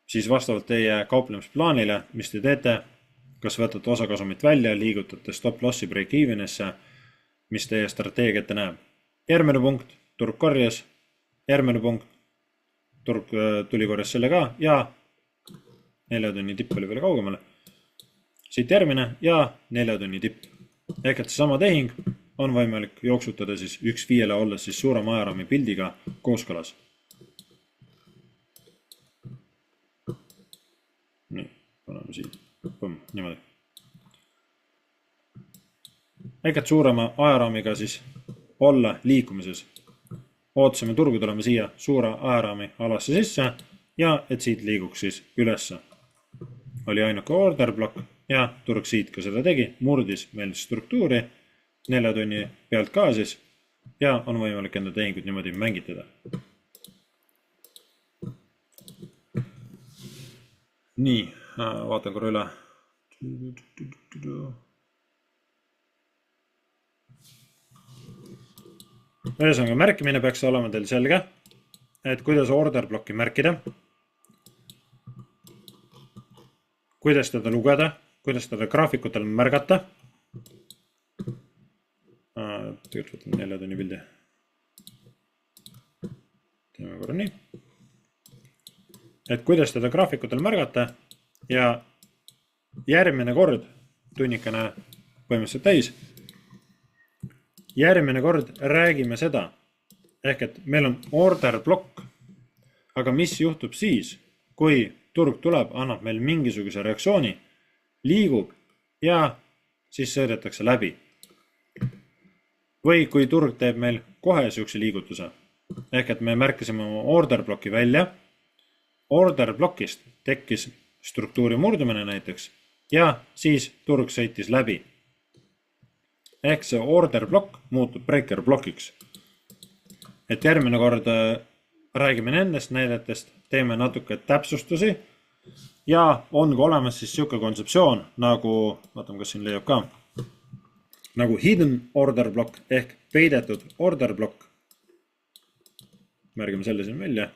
siis vastavalt teie kauplemisplaanile, mis te teete, kas võtate osakasumit välja, liigutate stop lossi break-evenisse, mis teie strateegia ette näeb. Järgmine punkt, turg korjas, järgmine punkt, turg tuli korjas selle ka ja 4 tunni tipp oli veel kaugemale. Siit järgmine ja 4 tunni tipp. Ehk et sama tehing on võimalik jooksutada siis 1-5 olles siis suurema ajaraami pildiga kooskõlas. Nii, paneme siit. Põmm, niimoodi. Ehk et suurema ajaraamiga siis olla liikumises. Ootasime turgu tulema siia suure ajaraami alasse sisse ja et siit liiguks siis ülesse. Oli ainuke order block ja turg siit ka seda tegi, murdis meil struktuuri 4 tunni pealt ka siis ja on võimalik enda tehingut niimoodi mängitada. Nii, vaatan korra üle. Ühesõnaga märkimine peaks olema teil selge, et kuidas order blocki märkida, kuidas teda lugeda, kuidas teda graafikutel märgata. Tegelikult võtame 4 tunni pildi. Teeme korra nii. Et kuidas teda graafikutel märgata ja järgmine kord, tunnikene põhimõtteliselt täis, järgmine kord räägime seda, ehk et meil on order block, aga mis juhtub siis, kui turg tuleb, annab meil mingisuguse reaktsiooni, liigub ja siis sõidetakse läbi. Või kui turg teeb meil kohe sihukese liigutuse, ehk et me märkisime oma order blocki välja, order blockist tekkis struktuuri murdumine näiteks ja siis turg sõitis läbi. Ehk see order block muutub breaker blockiks. Et järgmine kord räägime nendest näidetest, teeme natuke täpsustusi ja on ka olemas siis sihuke kontseptsioon nagu, vaatame kas siin leiab ka, nagu hidden order block ehk peidetud order block. Märgime selle siin välja.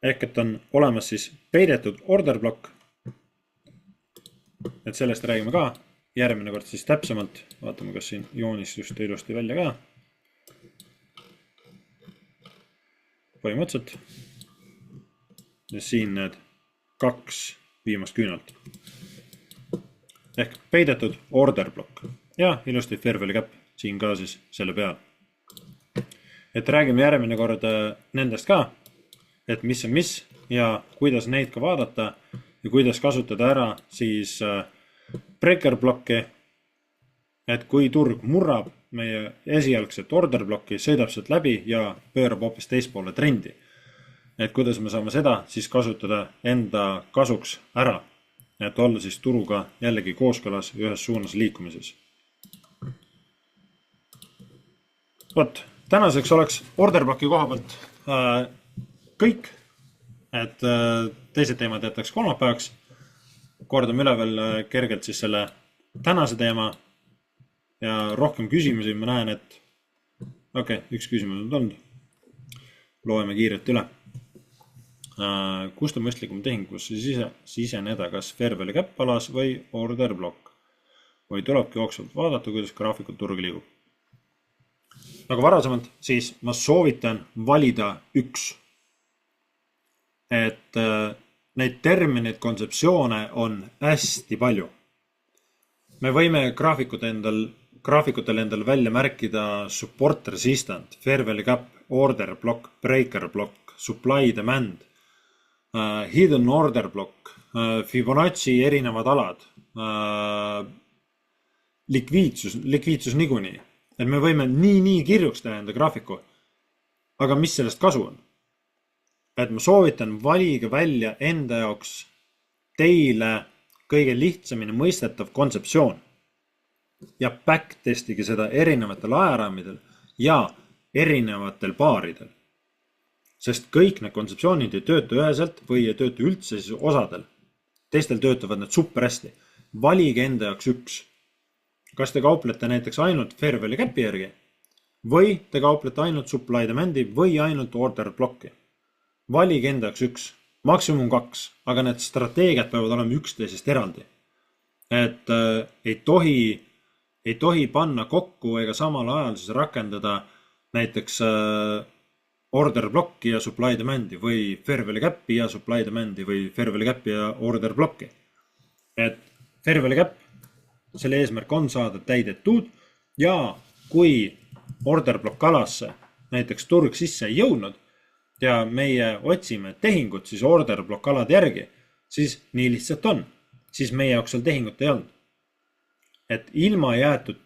Ehk et on olemas siis peidetud order block. Et sellest räägime ka. Järgmine kord siis täpsemalt. Vaatame, kas siin joonis just ilusti välja ka. Põhimõtteliselt. Ja siin need 2 viimast küünalt. Ehk peidetud order block. Ja ilusti fair value gap siin ka siis selle peal. Et räägime järgmine kord nendest ka, et mis on mis ja kuidas neid ka vaadata ja kuidas kasutada ära siis breaker blocki, et kui turg murrab meie esialgset order blocki, sõidab sealt läbi ja pöörab hoopis teispoole trendi. et kuidas me saame seda siis kasutada enda kasuks ära, et olla siis turuga jällegi kooskõlas ühes suunas liikumises. Vot, tänaseks oleks orderblocki koha pealt kõik, et teised teemad jätaks kolmapäevaks. Kordame üle veel kergelt siis selle tänase teema ja rohkem küsimusi ma näen, et üks küsimus on tulnud. Loeme kiirelt üle. Kust on mõistlikum tehingusse siseneda, kas fair value gap alas või order block? Või tulebki jooksvalt vaadata, kuidas graafikult turg liigub? Nagu varasemalt, siis ma soovitan valida üks. Et neid termineid, kontseptsioone on hästi palju. Me võime graafikutele endal välja märkida support resistant, fair value gap, order block, breaker block, supply demand, hidden order block, Fibonacci erinevad alad, likviidsus niikuinii. Et me võime nii kirjuks teha enda graafiku, aga mis sellest kasu on? Et ma soovitan valige välja enda jaoks teile kõige lihtsamini mõistetav kontseptsioon ja backtestige seda erinevatel ajaraamidel ja erinevatel paaridel. Sest kõik need kontseptsioonid ei tööta üheselt või ei tööta üldse siis osadel. Teistel töötavad need super hästi. Valige enda jaoks üks. Kas te kauplete näiteks ainult fair value gap'i järgi või te kauplete ainult supply demand'i või ainult order blocki. Valige enda jaoks üks, maksimum 2, aga need strateegiad peavad olema üksteisest eraldi. Et ei tohi panna kokku ega samal ajal siis rakendada näiteks order blocki ja supply demand'i või fair value gap'i ja supply demand'i või fair value gap'i ja order blocki. Et fair value gap, selle eesmärk on saada täidetud ja kui order block alasse näiteks turg sisse ei jõudnud ja meie otsime tehingut siis order block alade järgi, siis nii lihtsalt on. Siis meie jaoks seal tehingut ei olnud. Et ilma jäänud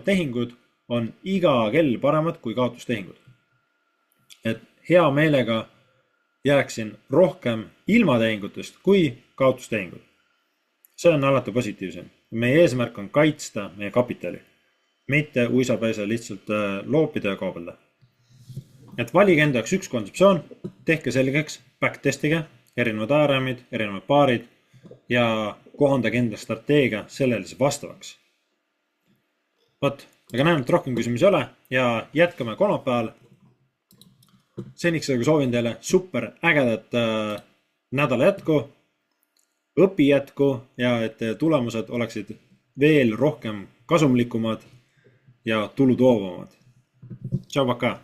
tehingud on iga kell paremad kui kaotustehingud. Et hea meelega jääksin rohkem ilma tehingutest kui kaotustehingud. See on alati positiivsem. Meie eesmärk on kaitsta meie kapitali, mitte uisapäisa lihtsalt loopida ja kaubelda. Et valige enda jaoks üks kontseptsioon, tehke selgeks, backtestige, erinevad ajaraamid, erinevad paarid ja kohandage enda strateegia sellele vastavaks. Vot, aga näen, et rohkem küsimusi ei ole ja jätkame kolmapäeval. Seniks aga soovin teile super ägedat nädala jätku, õpi jätku ja et tulemused oleksid veel rohkem kasumlikumad ja tulutoovamad. Tšau, pakaa!